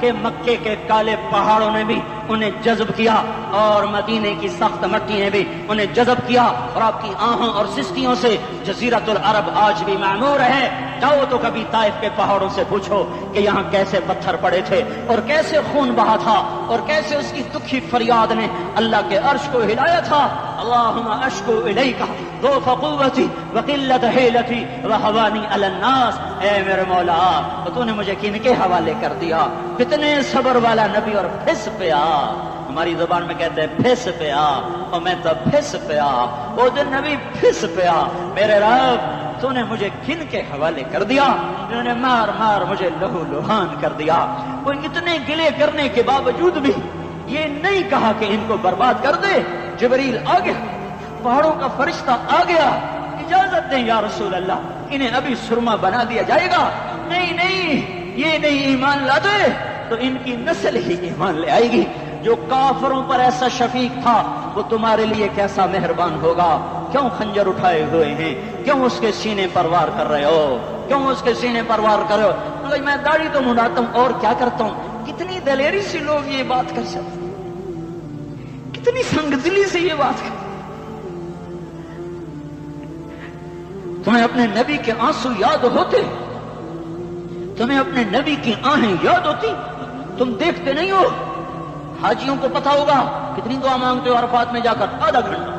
کہ مکے کے کالے پہاڑوں نے بھی انہیں جذب کیا اور مدینے کی سخت مٹی نے بھی انہیں جذب کیا، اور آپ کی آہوں اور سستیوں سے جزیرۃ العرب آج بھی معمور ہے۔ جاؤ تو کبھی طائف کے پہاڑوں سے پوچھو کہ یہاں کیسے پتھر پڑے تھے اور کیسے خون بہا تھا اور کیسے اس کی دکھی فریاد نے اللہ کے عرش کو ہلایا تھا۔ اللہم اشکو الیک ضعف قوتی وقلت حیلتی وہوانی علی الناس، اے میرے مولا تو نے مجھے کن کے حوالے کر دیا؟ کتنے صبر والا نبی، اور پھس پیا، ہماری زبان میں کہتے ہیں پھس پیا، اور میں تو پھس پیا، وہ دن نبی پھس پیا، میرے رب تو نے مجھے کن کے حوالے کر دیا؟ انہوں نے مار مار مجھے لہو لہان کر دیا۔ وہ اتنے گلے کرنے کے باوجود بھی یہ نہیں کہا کہ ان کو برباد کر دے۔ جبریل آ گیا، پہاڑوں کا فرشتہ آ گیا، اجازت دیں یا رسول اللہ، انہیں ابھی سرما بنا دیا جائے گا۔ نہیں نہیں، یہ نہیں ایمان لاتے تو ان کی نسل ہی ایمان لے آئے گی۔ جو کافروں پر ایسا شفیق تھا وہ تمہارے لیے کیسا مہربان ہوگا۔ کیوں خنجر اٹھائے ہوئے ہیں؟ کیوں اس کے سینے پر وار کر رہے ہو؟ کیوں اس کے سینے پر وار کر رہے ہو؟ میں داڑھی تو منڈاتا ہوں اور کیا کرتا ہوں۔ کتنی دلیری سے لوگ یہ بات کر سکتے، کتنی سنگدلی سے یہ بات کر۔ تمہیں اپنے نبی کے آنسو یاد ہوتے؟ تمہیں اپنے نبی کی آہیں یاد ہوتی؟ تم دیکھتے نہیں ہو؟ حاجیوں کو پتا ہوگا کتنی دعا مانگتے ہو عرفات میں جا کر؟ آدھا گھنٹہ،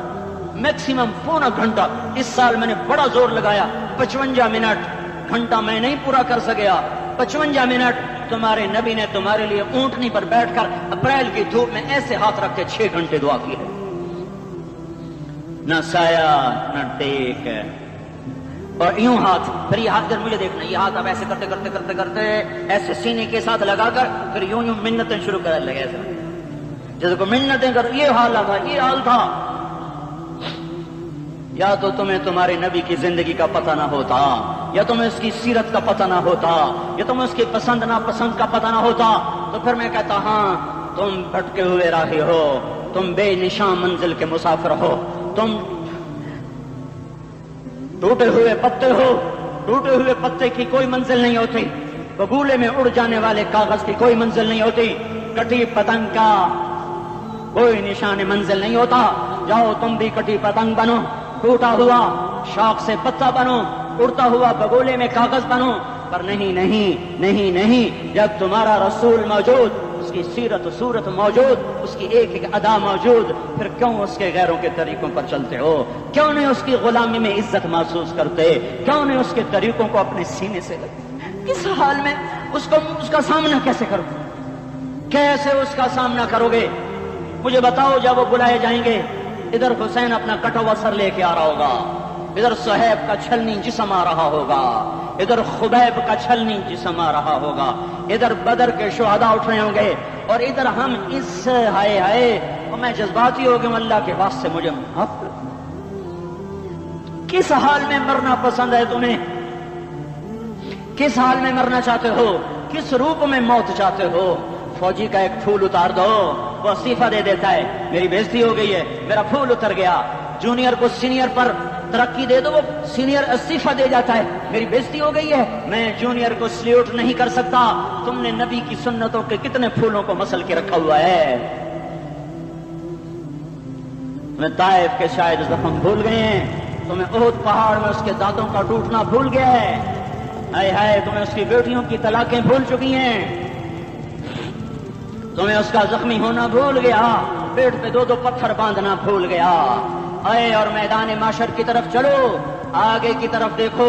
میکسیمم پونا گھنٹہ۔ اس سال میں نے بڑا زور لگایا، 55 منٹ، گھنٹہ میں نہیں پورا کر سکیا، 55 منٹ تمہارے نبی نے تمہارے لیے اونٹنی پر بیٹھ کر اپریل کی دھوپ میں ایسے ہاتھ رکھ کے 6 گھنٹے دعا کی ہے۔ نہ سایہ نہ ٹیک، اور یوں ہاتھ، پھر یہ ہاتھ ادھر مجھے دیکھنا، یہ ہاتھ اب ایسے کرتے کرتے کرتے کرتے ایسے سینے کے ساتھ لگا کر پھر یوں یوں منتیں شروع کر لگے، ایسا جیسے کو منتیں کر۔ یہ حال تھا، یہ حال تھا۔ یا تو تمہیں تمہارے نبی کی زندگی کا پتہ نہ ہوتا، یا تمہیں اس کی سیرت کا پتہ نہ ہوتا، یا تمہیں اس کی پسند ناپسند کا پتہ نہ ہوتا، تو پھر میں کہتا ہاں تم بھٹکے ہوئے راہی ہو، تم بے نشان منزل کے مسافر ہو، تم ٹوٹے ہوئے پتے ہو۔ ٹوٹے ہوئے پتے کی کوئی منزل نہیں ہوتی، ببولے میں اڑ جانے والے کاغذ کی کوئی منزل نہیں ہوتی، کٹی پتنگ کا کوئی نشان منزل نہیں ہوتا۔ جاؤ تم بھی کٹی پتنگ بنو، ٹوٹا ہوا شاخ سے پتا بنو، اڑتا ہوا بگولے میں کاغذ بنو، پر نہیں نہیں نہیں نہیں، جب تمہارا رسول موجود، اس کی سیرت و صورت موجود، اس کی ایک ایک ادا موجود، پھر کیوں اس کے غیروں کے طریقوں پر چلتے ہو؟ کیوں نہیں اس کی غلامی میں عزت محسوس کرتے؟ کیوں نہیں اس کے طریقوں کو اپنے سینے سے لگتے؟ کس حال میں اس کا سامنا کیسے کرو؟ کیسے اس کا سامنا کرو گے؟ مجھے بتاؤ، جب وہ بلائے جائیں گے، ادھر حسین اپنا کٹا ہوا سر لے کے آ رہا ہوگا، ادھر صہیب کا چھلنی جسم آ رہا ہوگا، ادھر خبیب کا چھلنی جسم آ رہا ہوگا، ادھر بدر کے شہداء اٹھ رہے ہوں گے، اور ادھر ہم اس ہائے ہائے، اور میں جذباتی ہو گیا، اللہ کے واسطے مجھے معاف کر۔ کس حال میں مرنا پسند ہے تمہیں؟ کس حال میں مرنا چاہتے ہو؟ کس روپ میں موت چاہتے ہو؟ فوجی کا ایک پھول اتار دو، وہ استعفیٰ دے دیتا ہے، میری بےزتی ہو گئی ہے، میرا پھول اتر گیا۔ جونیئر کو سینئر پر ترقی دے دو، وہ سینئر استعفیٰ دے جاتا ہے، میری بےزتی ہو گئی ہے، میں جونیئر کو سلیوٹ نہیں کر سکتا۔ تم نے نبی کی سنتوں کے کتنے پھولوں کو مسل کے رکھا ہوا ہے؟ تمہیں طائف کے شاید زخم بھول گئے ہیں، تمہیں احد پہاڑ میں اس کے دانتوں کا ٹوٹنا بھول گیا ہے، ہائے ہائے تمہیں اس کی بیٹیوں کی طلاقیں بھول چکی ہیں، تمہیں اس کا زخمی ہونا بھول گیا، پیٹ پہ 2 پتھر باندھنا بھول گیا۔ آئے اور میدان معاشر کی طرف چلو، آگے کی طرف دیکھو۔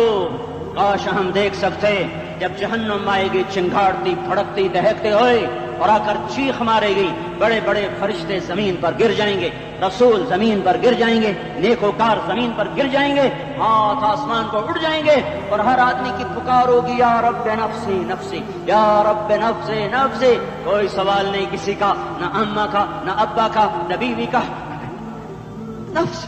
کاش ہم دیکھ سکتے جب جہنم آئے گی چنگھاڑتی پھڑکتی دہکتے ہوئے اور آ کر چیخ مارے گی، بڑے بڑے فرشتے زمین پر گر جائیں گے، رسول زمین پر گر جائیں گے، نیکوکار زمین پر گر جائیں گے، ہاتھ آسمان کو اڑ جائیں گے، اور ہر آدمی کی پکار ہوگی، یا رب نفسی نفسی، یا رب نفسی نفسی۔ کوئی سوال نہیں کسی کا، نہ اماں کا، نہ ابا کا، نہ بیوی کا، نفس،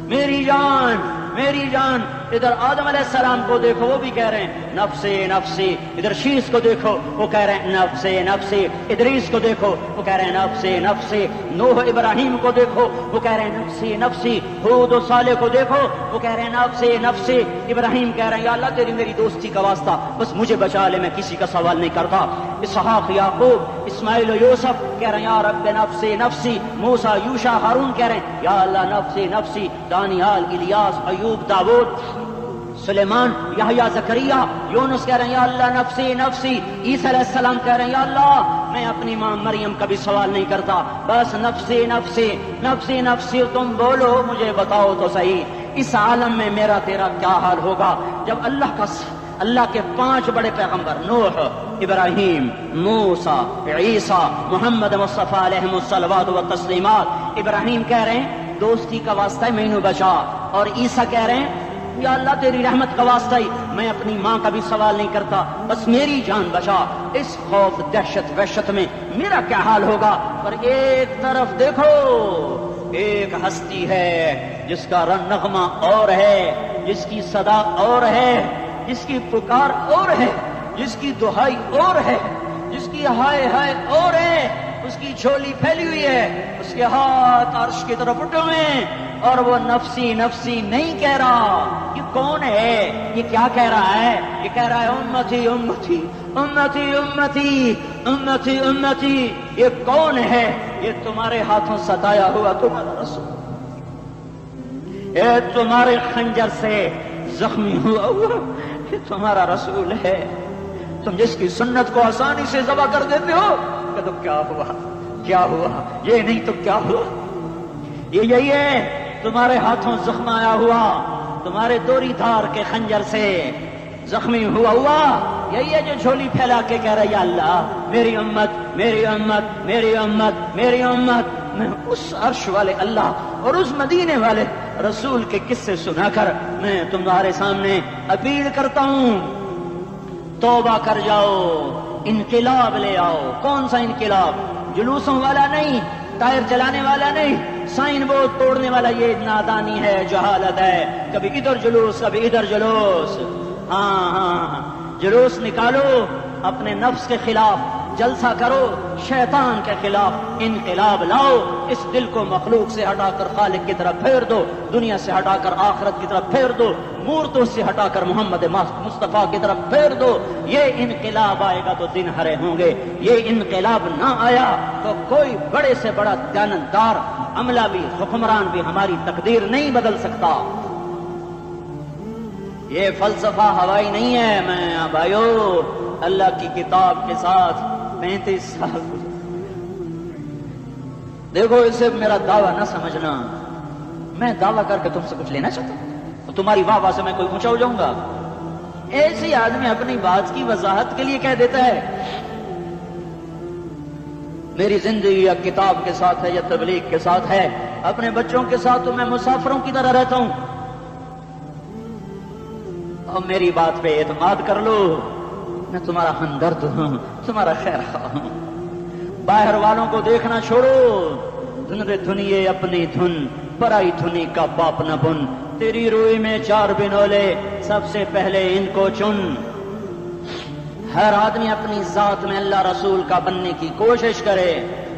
میری جان میری جان۔ ادھر آدم علیہ السلام کو دیکھو وہ بھی کہہ رہے ہیں نفسی نفسی، ادھر شیش کو دیکھو وہ کہہ رہے ہیں نفسی نفسی، ادریس کو دیکھو وہ کہہ رہے ہیں نفسی نفسی، نوح ابراہیم کو دیکھو وہ کہہ رہے ہیں نفسی نفسی، ہود و صالح کو دیکھو وہ کہہ رہے ہیں نفسی نفسی، ابراہیم کہہ رہے ہیں یا اللہ تیری میری دوستی کا واسطہ بس مجھے بچا لے، میں کسی کا سوال نہیں کرتا، اسحاق یعقوب اسماعیل و یوسف کہہ رہے ہیں یا رب نفسی نفسی، موسیٰ یوشع ہارون کہہ رہے ہیں یا اللہ نفسی نفسی، دانیال الیاس ایوب داؤد سلیمان یحییٰ زکریا یونس کہہ رہے ہیں یا اللہ نفسی نفسی، عیسیٰ علیہ السلام کہہ رہے ہیں یا اللہ میں اپنی ماں مریم کا بھی سوال نہیں کرتا بس نفسی نفسی نفسی نفسی، تم بولو مجھے بتاؤ تو صحیح اس عالم میں میرا تیرا کیا حال ہوگا جب اللہ کے 5 بڑے پیغمبر نوح ابراہیم موسیٰ عیسیٰ محمد مصطفیٰ علیہ الصلوات والتسلیمات، ابراہیم کہہ رہے ہیں دوستی کا واسطہ ہے مینوں بچا، اور عیسیٰ کہہ رہے ہیں یا اللہ تیری رحمت کا واسطہ ہی میں اپنی ماں کا بھی سوال نہیں کرتا بس میری جان بچا، اس خوف دہشت وحشت میں میرا کیا حال ہوگا۔ پر ایک طرف دیکھو ایک ہستی ہے جس کا نغمہ اور ہے، جس کی صدا اور ہے، جس کی پکار اور ہے، جس کی دہائی اور ہے، جس کی ہائے ہائے اور ہے، اس کی جھولی پھیلی ہوئی ہے، اس کے ہاتھ عرش کی طرف اٹھے ہوئے ہیں اور وہ نفسی نفسی نہیں کہہ رہا۔ یہ کون ہے؟ یہ کیا کہہ رہا ہے؟ یہ کہہ رہا ہے امتی امتی امتی امتی امتی امتی۔ یہ کون ہے؟ یہ تمہارے ہاتھوں ستایا ہوا تمہارا رسول، یہ تمہارے خنجر سے زخمی ہوا یہ تمہارا رسول ہے۔ تم جس کی سنت کو آسانی سے ذبح کر دیتے ہو کہ تو کیا ہوا کیا ہوا، یہ نہیں تو کیا ہوا، یہ یہی ہے تمہارے ہاتھوں زخم آیا ہوا، تمہارے دوری دھار کے خنجر سے زخمی ہوا یہی ہے جو جھولی پھیلا کے کہہ رہا ہے یا اللہ میری امت میری امت میری امت میری امت۔ میں اس عرش والے اللہ اور اس مدینے والے رسول کے قصے سنا کر میں تمہارے سامنے اپیل کرتا ہوں توبہ کر جاؤ، انقلاب لے آؤ۔ کون سا انقلاب؟ جلوسوں والا نہیں، ٹائر چلانے والا نہیں، سائن بورڈ توڑنے والا، یہ نادانی ہے جہالت ہے، کبھی ادھر جلوس کبھی ادھر جلوس۔ ہاں جلوس نکالو اپنے نفس کے خلاف، جلسہ کرو شیطان کے خلاف، انقلاب لاؤ، اس دل کو مخلوق سے ہٹا کر خالق کی طرف پھیر دو، دنیا سے ہٹا کر آخرت کی طرف پھیر دو، مورتوں سے ہٹا کر محمد مصطفیٰ کی طرف پھیر دو۔ یہ انقلاب آئے گا تو دن ہرے ہوں گے، یہ انقلاب نہ آیا تو کوئی بڑے سے بڑا دیانتدار عملہ بھی حکمران بھی ہماری تقدیر نہیں بدل سکتا۔ یہ فلسفہ ہوائی نہیں ہے۔ میں بھائیو اللہ کی کتاب کے ساتھ 35 سال دیکھو، اسے میرا دعویٰ نہ سمجھنا، میں دعویٰ کر کے تم سے کچھ لینا چاہتا ہوں تو تمہاری واہ واہ سے میں کوئی اونچا ہو جاؤں گا؟ ایسے آدمی اپنی بات کی وضاحت کے لیے کہہ دیتا ہے میری زندگی یا کتاب کے ساتھ ہے یا تبلیغ کے ساتھ ہے، اپنے بچوں کے ساتھ تو میں مسافروں کی طرح رہتا ہوں، اور میری بات پہ اعتماد کر لو، میں تمہارا ہمدرد ہوں، تمہارا خیر خواہ ہوں۔ باہر والوں کو دیکھنا چھوڑو، دھن رے دھنیے اپنی دھن، پرائی دھنی کا باپ نہ بن، تیری روئی میں 4 بنولے، سب سے پہلے ان کو چن۔ ہر آدمی اپنی ذات میں اللہ رسول کا بننے کی کوشش کرے،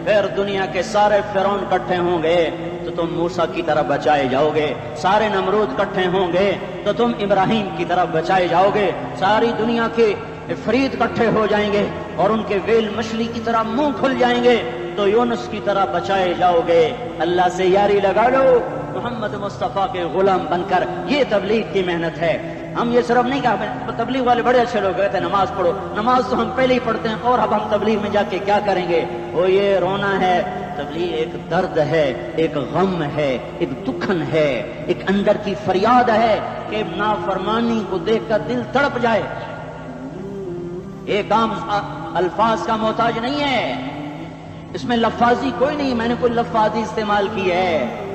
پھر دنیا کے سارے فرعون اکٹھے ہوں گے تو تم موسیٰ کی طرح بچائے جاؤ گے، سارے نمرود اکٹھے ہوں گے تو تم ابراہیم کی طرف بچائے جاؤ گے، ساری دنیا کے افریت اکٹھے ہو جائیں گے اور ان کے ویل مچھلی کی طرح منہ کھل جائیں گے تو یونس کی طرح بچائے جاؤ گے۔ اللہ سے یاری لگا لو، محمد مصطفیٰ کے غلام بن کر، یہ تبلیغ کی محنت ہے۔ ہم یہ صرف نہیں کہا، تبلیغ والے بڑے اچھے لوگ کہتے ہیں نماز پڑھو، نماز تو ہم پہلے ہی پڑھتے ہیں، اور اب ہم تبلیغ میں جا کے کیا کریں گے؟ وہ یہ رونا ہے، تبلیغ ایک درد ہے، ایک غم ہے، ایک دکھن ہے، ایک اندر کی فریاد ہے کہ نافرمانی کو دیکھ کر دل تڑپ جائے۔ ایک عام الفاظ کا محتاج نہیں ہے، اس میں لفاظی کوئی نہیں، میں نے کوئی لفاظی استعمال کی ہے،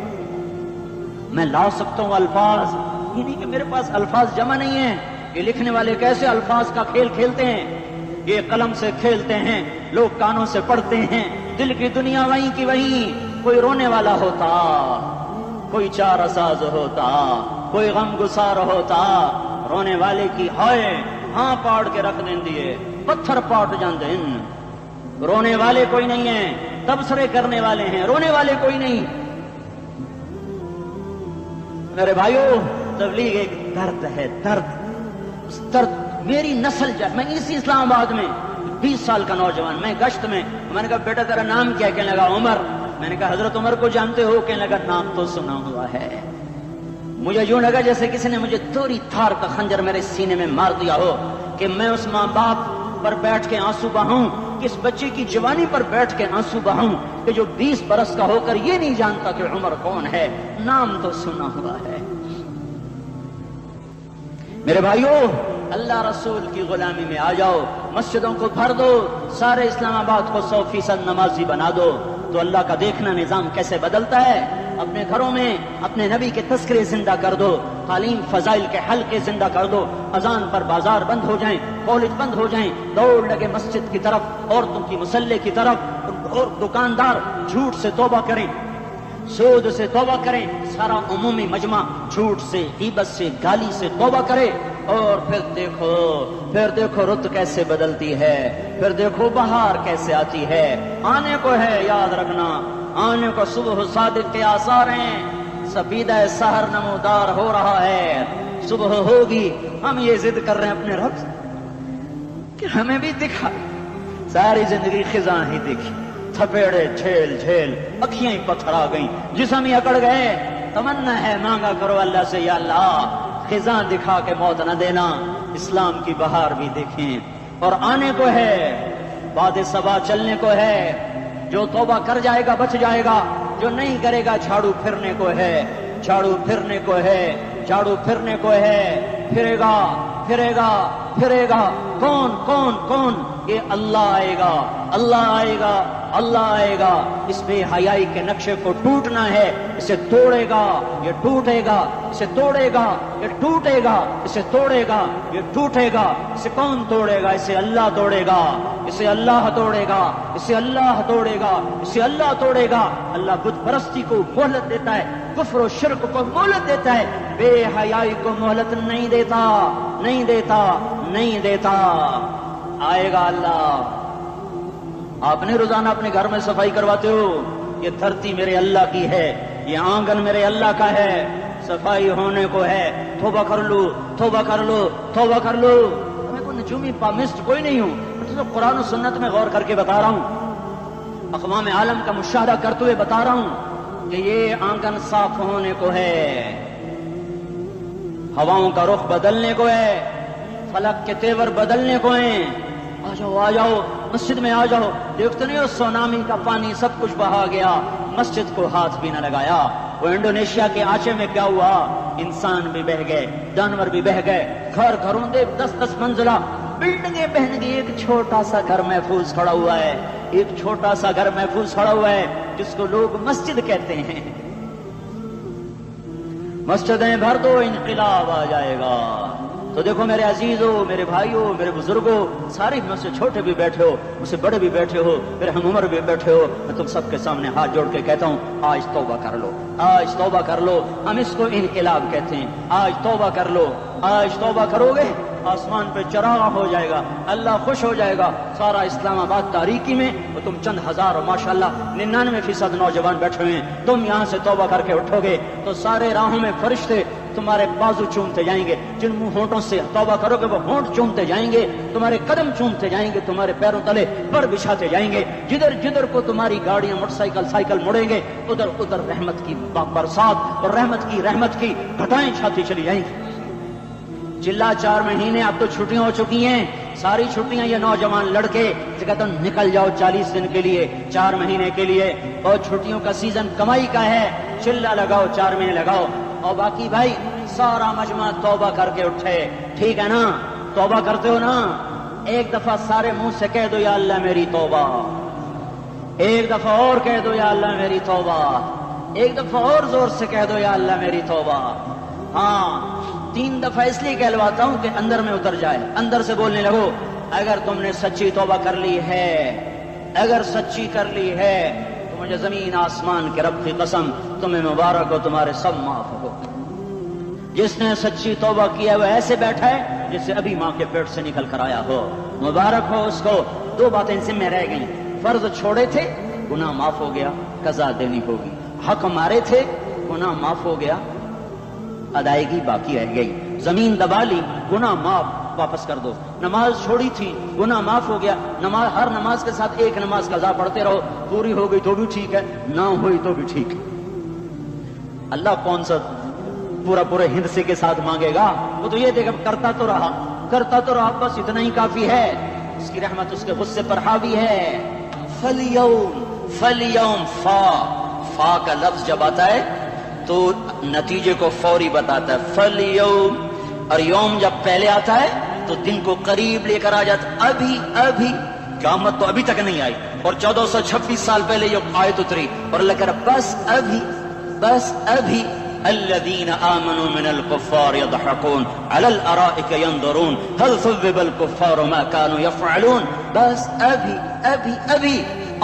میں لا سکتا ہوں الفاظ، یہ نہیں کہ میرے پاس الفاظ جمع نہیں ہیں۔ یہ لکھنے والے کیسے الفاظ کا کھیل کھیلتے ہیں، یہ قلم سے کھیلتے ہیں، لوگ کانوں سے پڑھتے ہیں، دل کی دنیا وہیں کی وہیں، کوئی رونے والا ہوتا، کوئی چارہ ساز ہوتا، کوئی غم گسار ہوتا رونے والے کی ہائے ہاں پاڑ کے رکھ دیں دیے پتھر پاٹ جان دیں. رونے والے کوئی نہیں ہیں، تبصرے کرنے والے ہیں، رونے والے کوئی نہیں. میرے بھائیوں تبلیغ ایک درد ہے، درد. اس درد میری نسل میں اسی اسلام آباد میں 20 سال کا نوجوان، میں گشت میں نے کہا بیٹا تیرا نام کیا؟ کہنے لگا عمر. میں نے کہا حضرت عمر کو جانتے ہو؟ کہنے لگا نام تو سنا ہوا ہے. مجھے یوں لگا جیسے کسی نے مجھے توری تھار کا خنجر میرے سینے میں مار دیا ہو کہ میں اس ماں باپ پر بیٹھ کے آنسو بہاؤں، کس بچے کی جوانی پر بیٹھ کے آنسو بہاؤں کہ جو 20 برس کا ہو کر یہ نہیں جانتا کہ عمر کون ہے. نام تو سنا ہوا ہے. میرے بھائیوں اللہ رسول کی غلامی میں آ جاؤ، مسجدوں کو بھر دو، سارے اسلام آباد کو 100% نمازی بنا دو تو اللہ کا دیکھنا نظام کیسے بدلتا ہے. اپنے گھروں میں اپنے نبی کے تذکرے زندہ کر دو، تعلیم فضائل کے حلقے زندہ کر دو، اذان پر بازار بند ہو جائیں، کالج بند ہو جائیں، دوڑ لگے مسجد کی طرف، عورتوں کی مصلے کی طرف. اور دکاندار جھوٹ سے توبہ کریں، سود سے توبہ کریں، سارا عمومی مجمع جھوٹ سے، غیبت سے، گالی سے توبہ کرے. اور پھر دیکھو رت کیسے بدلتی ہے، پھر دیکھو بہار کیسے آتی ہے. آنے کو ہے، یاد رکھنا آنے کو. صبح صادق کے آثار ہیں، سفیدہ سحر نمودار ہو رہا ہے. صبح ہوگی، ہم یہ ضد کر رہے ہیں اپنے رب کہ ہمیں بھی دکھا. ساری زندگی خزاں ہی دیکھی، تھپیڑے جھیل جھیل، اکھیاں ہی پتھر آ گئیں، جسم ہی اکڑ گئے. تمنا ہے مانگا کرو اللہ سے یا اللہ خزاں دکھا کے موت نہ دینا، اسلام کی بہار بھی دیکھیں. اور آنے کو ہے، باد صبا چلنے کو ہے. جو توبہ کر جائے گا بچ جائے گا، جو نہیں کرے گا جھاڑو پھرنے کو ہے، جھاڑو پھرنے کو ہے، جھاڑو پھرنے کو ہے. پھرے گا پھرے گا پھرے گا. کون کون کون؟ یہ اللہ آئے گا، اللہ آئے گا، اللہ آئے گا. اس بے حیائی کے نقشے کو ٹوٹنا ہے. اسے توڑے گا یہ ٹوٹے گا، اسے توڑے گا یہ ٹوٹے گا، اسے توڑے گا یہ ٹوٹے گا. اسے کون توڑے گا؟ اسے اللہ توڑے گا، اسے اللہ توڑے گا، اسے اللہ توڑے گا، اسے اللہ توڑے گا. اللہ بت پرستی کو مہلت دیتا ہے، کفر و شرک کو مہلت دیتا ہے، بے حیائی کو مہلت نہیں دیتا، نہیں دیتا، نہیں دیتا. آئے گا اللہ. آپ نے روزانہ اپنے گھر میں صفائی کرواتے ہو. یہ دھرتی میرے اللہ کی ہے، یہ آنگن میرے اللہ کا ہے، صفائی ہونے کو ہے. توبہ کر لو، توبہ کر لو، توبہ کر لو. میں کوئی نجومی پامسٹ کوئی نہیں ہوں، میں تو قرآن و سنت میں غور کر کے بتا رہا ہوں، اقوام عالم کا مشاہدہ کرتے ہوئے بتا رہا ہوں کہ یہ آنگن صاف ہونے کو ہے، ہواؤں کا رخ بدلنے کو ہے، فلک کے تیور بدلنے کو ہیں. آ جاؤ آ جاؤ مسجد میں آ جاؤ. دیکھتے نہیں ہو سونامی کا پانی سب کچھ بہا گیا، مسجد کو ہاتھ بھی نہ لگایا. وہ انڈونیشیا کے آنچے میں کیا ہوا؟ انسان بھی بہ گئے، جانور بھی بہ گئے. گھر گھروں دے 10-10 منزلہ بلڈنگیں بہن گئی. ایک چھوٹا سا گھر محفوظ کھڑا ہوا ہے، ایک چھوٹا سا گھر محفوظ کھڑا ہوا ہے جس کو لوگ مسجد کہتے ہیں. مسجدیں بھر دو انقلاب آ جائے گا. تو دیکھو میرے عزیزوں، میرے بھائیوں، میرے بزرگوں، سارے مجھ سے چھوٹے بھی بیٹھے ہو، مجھ سے بڑے بھی بیٹھے ہو، میرے ہم عمر بھی بیٹھے ہو، میں تم سب کے سامنے ہاتھ جوڑ کے کہتا ہوں آج توبہ کر لو، آج توبہ کر لو. ہم اس کو انقلاب کہتے ہیں. آج توبہ کر لو. آج توبہ کرو گے آسمان پہ چراغ ہو جائے گا، اللہ خوش ہو جائے گا. سارا اسلام آباد تاریکی میں وہ تم چند ہزار اور ماشاءاللہ 99% نوجوان بیٹھے ہوئے ہیں. تم یہاں سے توبہ کر کے اٹھو گے تو سارے راہوں میں فرشتے تمہارے بازو چومتے جائیں گے. جن منہ ہونٹوں سے توبہ کرو گے وہ ہونٹ چومتے جائیں گے، تمہارے قدم چومتے جائیں گے، تمہارے پیروں تلے پر بچھاتے جائیں گے. جدھر جدھر کو تمہاری گاڑیاں موٹر سائیکل سائیکل مڑیں گے ادھر ادھر رحمت کی برسات اور رحمت کی گھٹائیں چھاتی چلی جائیں گی. چلا 4 مہینے اب تو چھٹیاں ہو چکی ہیں، ساری چھٹیاں یہ نوجوان لڑکے کہتے ہیں نکل جاؤ 40 دن کے لیے، 4 مہینے کے لیے. اور چھٹیوں کا سیزن کمائی کا ہے، چلا لگاؤ 4 مہینے لگاؤ. اور باقی بھائی سارا مجمع توبہ کر کے اٹھے. ٹھیک ہے نا؟ توبہ کرتے ہو نا؟ ایک دفعہ سارے منہ سے کہہ دو یا اللہ میری توبہ. ایک دفعہ اور کہہ دو یا اللہ میری توبہ. ایک دفعہ اور زور سے کہہ دو یا اللہ میری توبہ. ہاں 3 دفعہ اس لیے کہلواتا ہوں کہ اندر میں اتر جائے. اندر سے بولنے لگو اگر تم نے سچی توبہ کر لی ہے، اگر سچی کر لی ہے تو مجھے زمین آسمان کے رب کی قسم تمہیں مبارک ہو، تمہارے سب معاف ہو. جس نے سچی توبہ کیا وہ ایسے بیٹھا ہے جس سے ابھی ماں کے پیٹ سے نکل کر آیا ہو. مبارک ہو اس کو. دو باتیں ذمہ رہ گئیں. فرض چھوڑے تھے، گناہ معاف ہو گیا، قضا دینی ہوگی. حق مارے تھے، گناہ معاف ہو گیا، ادائیگی باقی رہ گئی. زمین دبا لی، گناہ معاف، واپس کر دو. نماز چھوڑی تھی، گناہ معاف ہو گیا. نماز، ہر نماز کے ساتھ ایک نماز قضا پڑھتے رہو. پوری ہو گئی تو بھی ٹھیک ہے، نہ ہوئی تو بھی ٹھیک ہے. اللہ کون سا پورے ہند سے کے ساتھ مانگے گا؟ وہ تو یہ دیکھ کرتا تو رہا، بس اتنا ہی کافی ہے. اس کی رحمت اس کے غصے پر حاوی ہے. فَالْيَوْمْ فا کا لفظ جب آتا ہے تو نتیجے کو فوری بتاتا ہے. فَالْيَوْمْ، اور یوم جب پہلے آتا ہے تو دن کو قریب لے کر آ جاتا. ابھی قیامت تو ابھی تک نہیں آئی، اور 1426 سال پہلے یہ آیت اتری، اور اللہ کہہ رہا بس ابھی الذين آمنوا من الكفار يضحكون على الارائك ينظرون هل ثوب الكفار ما كانوا يفعلون. بس ابھی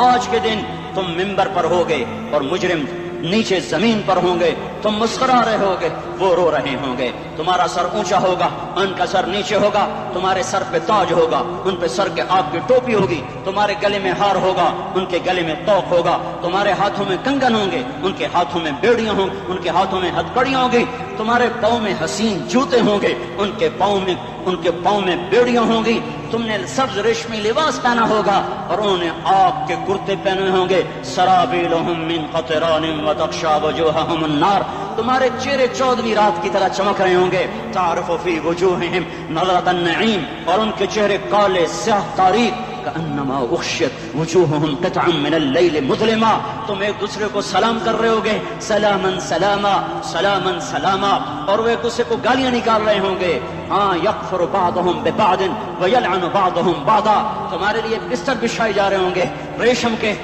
آج کے دن تم منبر پر ہوگے اور مجرم نیچے زمین پر ہوں گے. تم مسکرا رہے ہوگے، وہ رو رہے ہوں گے. تمہارا سر اونچا ہوگا، ان کا سر نیچے ہوگا. تمہارے سر پہ تاج ہوگا، ان پہ سر کے آگ کی ٹوپی ہوگی. تمہارے گلے میں ہار ہوگا، ان کے گلے میں توق ہوگا. تمہارے ہاتھوں میں کنگن ہوں گے، ان کے ہاتھوں میں بیڑیاں ہوں گی، ان کے ہاتھوں میں ہتکڑیاں ہوں گی. تمہارے پاؤں میں حسین جوتے ہوں گے، ان کے پاؤں میں بیڑیاں ہوں گی. تم نے سبز ریشمی لباس پہنا ہوگا اور انہوں نے آگ کے کرتے پہنے ہوں گے. سرابیلہم من قطران وتغشا وجوہہم النار. تمہارے چہرے 14ویں رات کی طرح چمک رہے ہوں گے. تعرف فی وجوہہم نظرۃ النعیم، اور ان کے چہرے کالے سیاہ تاریک. کأنما اغشیت وجوہہم قطعا من اللیل مظلما. تم ایک دوسرے کو سلام کر رہے ہوگے، سلاما سلاما سلاما سلاما، اور وہ ایک دوسرے کو گالیاں نکال رہے ہوں گے. ہاں یکفر بعضہم ببعض ویلعن بعضہم بعضا. تمہارے لیے بستر بچھائے جا رہے ہوں گے ریشم کے.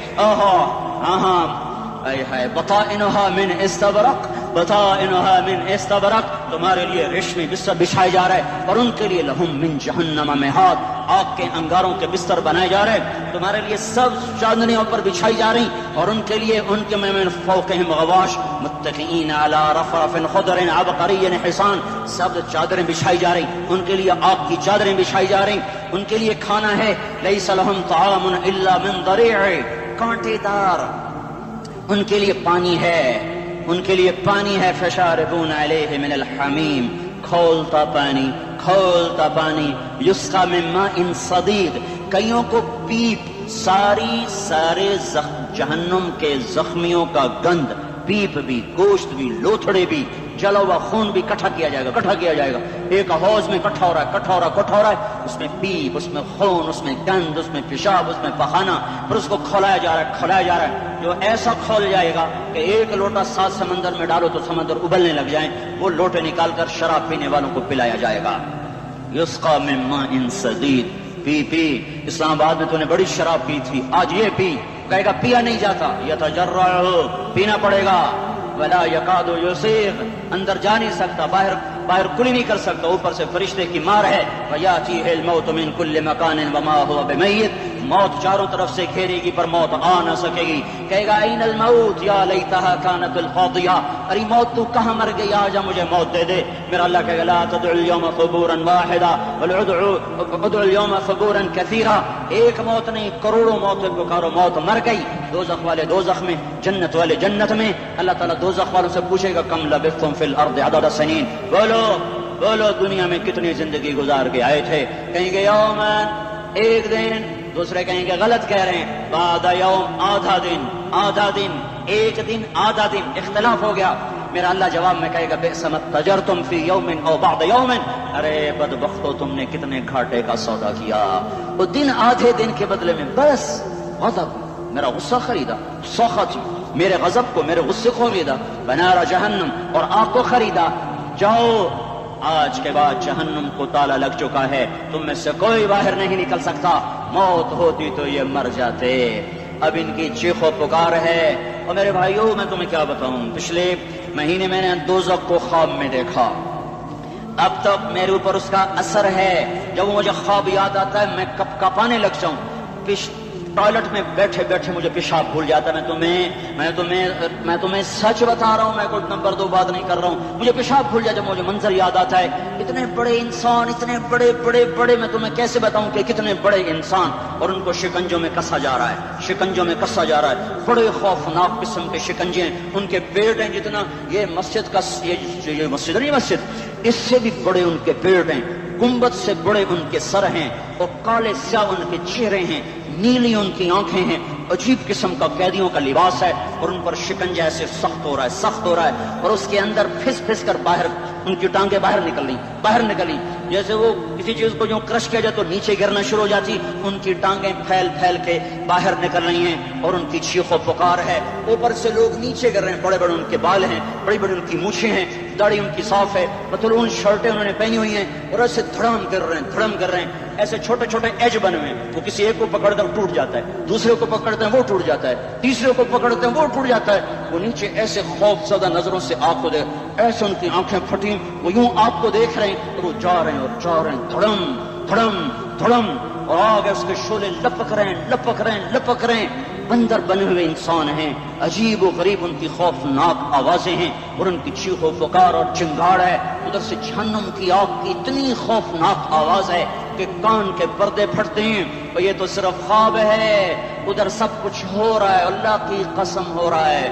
بطائنها من استبرق، بطائنها من استبرق. تمہارے لیے ریشمی بستر بچھائے جا رہے ہیں، اور ان کے لیے لہم من جہنم مہاد، آگ کے انگاروں کے بستر بنائے جا رہے ہیں. تمہارے لیے سب چاندنیوں پر بچھائی جا رہی، اور ان کے لیے ان کے من فوقہم غواش متکئین علی رفرف خضر عبقری حصان. سب چادریں بچھائی جا رہی، ان کے لیے آگ کی چادریں بچھائی جا رہی. ان کے لیے کھانا ہے لیس لہم طعام الا من ضریع، کانٹے دار. ان کے لیے پانی ہے، ان کے لیے پانی ہے. فشاربون علیہ من الحمیم، کھولتا پانی. یسقا من ماء صدید، کئیوں کو پیپ، سارے جہنم کے زخمیوں کا گند، پیپ بھی، گوشت بھی، لوتھڑے بھی، جلا ہوا خون بھی اکٹھا کیا جائے گا. ایک حوض میں اکٹھا ہو رہا ہے. اس میں پیپ، اس میں خون، اس میں گند، اس میں پیشاب، اس میں پخانہ، پھر اس کو کھولایا جا رہا ہے. جو ایسا کھول جائے گا کہ ایک لوٹا 7 سمندر میں ڈالو تو سمندر ابلنے لگ جائیں. وہ لوٹے نکال کر شراب پینے والوں کو پلایا جائے گا. یسقا من ماء صدید. پی اسلام آباد میں تو نے بڑی شراب پی تھی، آج یہ پی. کہے گا پیا نہیں جاتا، یتجرعہ، پینا پڑے گا. ولا یکاد یسیغ، اندر جا نہیں سکتا، باہر کلی نہیں کر سکتا. اوپر سے فرشتے کی مار ہے. ویاتیہ الموت من کل مکان وما هو بمیت، موت چاروں طرف سے گھیرے گی پر موت آ نہ سکے گی. کہے گا این الموت یا لیتہا کانت القاضیہ، ارے موت تو کہاں مر گئی، آجا مجھے موت دے دے. میرا اللہ کہے گا لا تدعو اليوم ثبورا واحدا بل ادعو اليوم ثبورا کثیرا. ایک موت نہیں، کروڑوں موتیں پکارو. موت مر گئی. دوزخ والے دوزخ میں، جنت والے جنت میں. اللہ تعالیٰ دوزخ والوں سے پوچھے گا کم لبثتم فی الارض عدد سنین، بولو دنیا میں کتنی زندگی گزار کے آئے تھے. کہیں گے یومن، ایک دن. دوسرے کہیں گے غلط کہہ رہے ہیں، بعد یوم، آدھا دن، ایک دن، آدھا دن. اختلاف ہو گیا. میرا اللہ جواب میں کہے گا بئس ما تجرتم فی یوم او بعد یوم، ارے بدبختو تم نے کتنے گھاٹے کا سودا کیا. وہ دن، آدھے دن کے بدلے میں بس غضب، میرا غصہ خریدا. سخط، میرے غضب کو، میرے غصے کو خریدا. بنار جہنم، اور آگ کو خریدا. جاؤ، آج کے بعد جہنم کو تالا لگ چکا ہے، تم میں سے کوئی باہر نہیں نکل سکتا. موت ہوتی تو یہ مر جاتے. اب ان کی چیخ و پکار ہے. اور میرے بھائیوں، میں تمہیں کیا بتاؤں، پچھلے مہینے میں نے دوزخ کو خواب میں دیکھا. اب تک میرے اوپر اس کا اثر ہے. جب مجھے خواب یاد آتا ہے میں کپانے لگ جاؤں. ٹوائلٹ میں بیٹھے بیٹھے مجھے پیشاب بھول جاتا ہے. میں تمہیں سچ بتا رہا ہوں, میں کوئی نمبر 2 بات نہیں کر رہا ہوں. مجھے پیشاب بھول جاتا ہے, مجھے منظر یاد آتا ہے. اتنے بڑے انسان, اتنے بڑے بڑے بڑے, میں تمہیں کیسے بتاؤں کہ کتنے بڑے انسان, اور ان کو شکنجوں میں کسا جا رہا ہے, شکنجوں میں کسا جا رہا ہے. بڑے خوفناک قسم کے شکنجے ہیں. ان کے پیٹ ہیں جتنا یہ مسجد کا, یہ مسجد نہیں, مسجد اس سے بھی بڑے ان کے پیٹ ہیں. گنبد سے بڑے ان کے سر ہیں, اور کالے سیاہ ان کے چہرے ہیں, نیلی ان کی آنکھیں ہیں. عجیب قسم کا قیدیوں کا لباس ہے, اور ان پر شکنجہ ایسے سخت ہو رہا ہے, سخت ہو رہا ہے. اور اس کے اندر پھس پھس کر باہر ان کی ٹانگیں باہر نکلی, جیسے وہ کسی چیز کو جو کرش کیا جائے تو نیچے گرنا شروع ہو جاتی. ان کی ٹانگیں پھیل پھیل کے باہر نکل رہی ہیں, اور ان کی چیخ و پکار ہے. اوپر سے لوگ نیچے گر رہے ہیں. بڑے بڑے ان کے بال ہیں, بڑی بڑی ان کی مونچھیں ہیں, داڑھی ان کی صاف ہے, پتلون شرٹیں انہوں نے پہنی ہوئی ہیں, اور ایسے دھڑم کر رہے ہیں. ایسے چھوٹے چھوٹے ایج بنے ہوئے ہیں. وہ کسی ایک کو پکڑتے ہیں ٹوٹ جاتا ہے, دوسرے کو پکڑتے ہیں وہ ٹوٹ جاتا ہے, تیسرے کو پکڑتے ہیں وہ ٹوٹ جاتا ہے. وہ نیچے ایسے خوف زدہ نظروں سے آپ کو دیکھ, ایسے ان کی آنکھیں پھٹی, وہ یوں آپ کو دیکھ رہے ہیں, اور وہ جا رہے ہیں, دھڑم دھڑم دھڑم, اور آگے اس کے شعلے لپک رہے ہیں. بندر بنے ہوئے انسان ہیں, عجیب و غریب ان کی خوفناک آوازیں ہیں, اور ان کی چیخ و پکار اور چنگاڑ ہے. ادھر سے جہنم کی آگ کی اتنی خوفناک آواز ہے کہ کان کے پردے پھٹتے ہیں. اور یہ تو صرف خواب ہے, ادھر سب کچھ ہو رہا ہے, اللہ کی قسم ہو رہا ہے.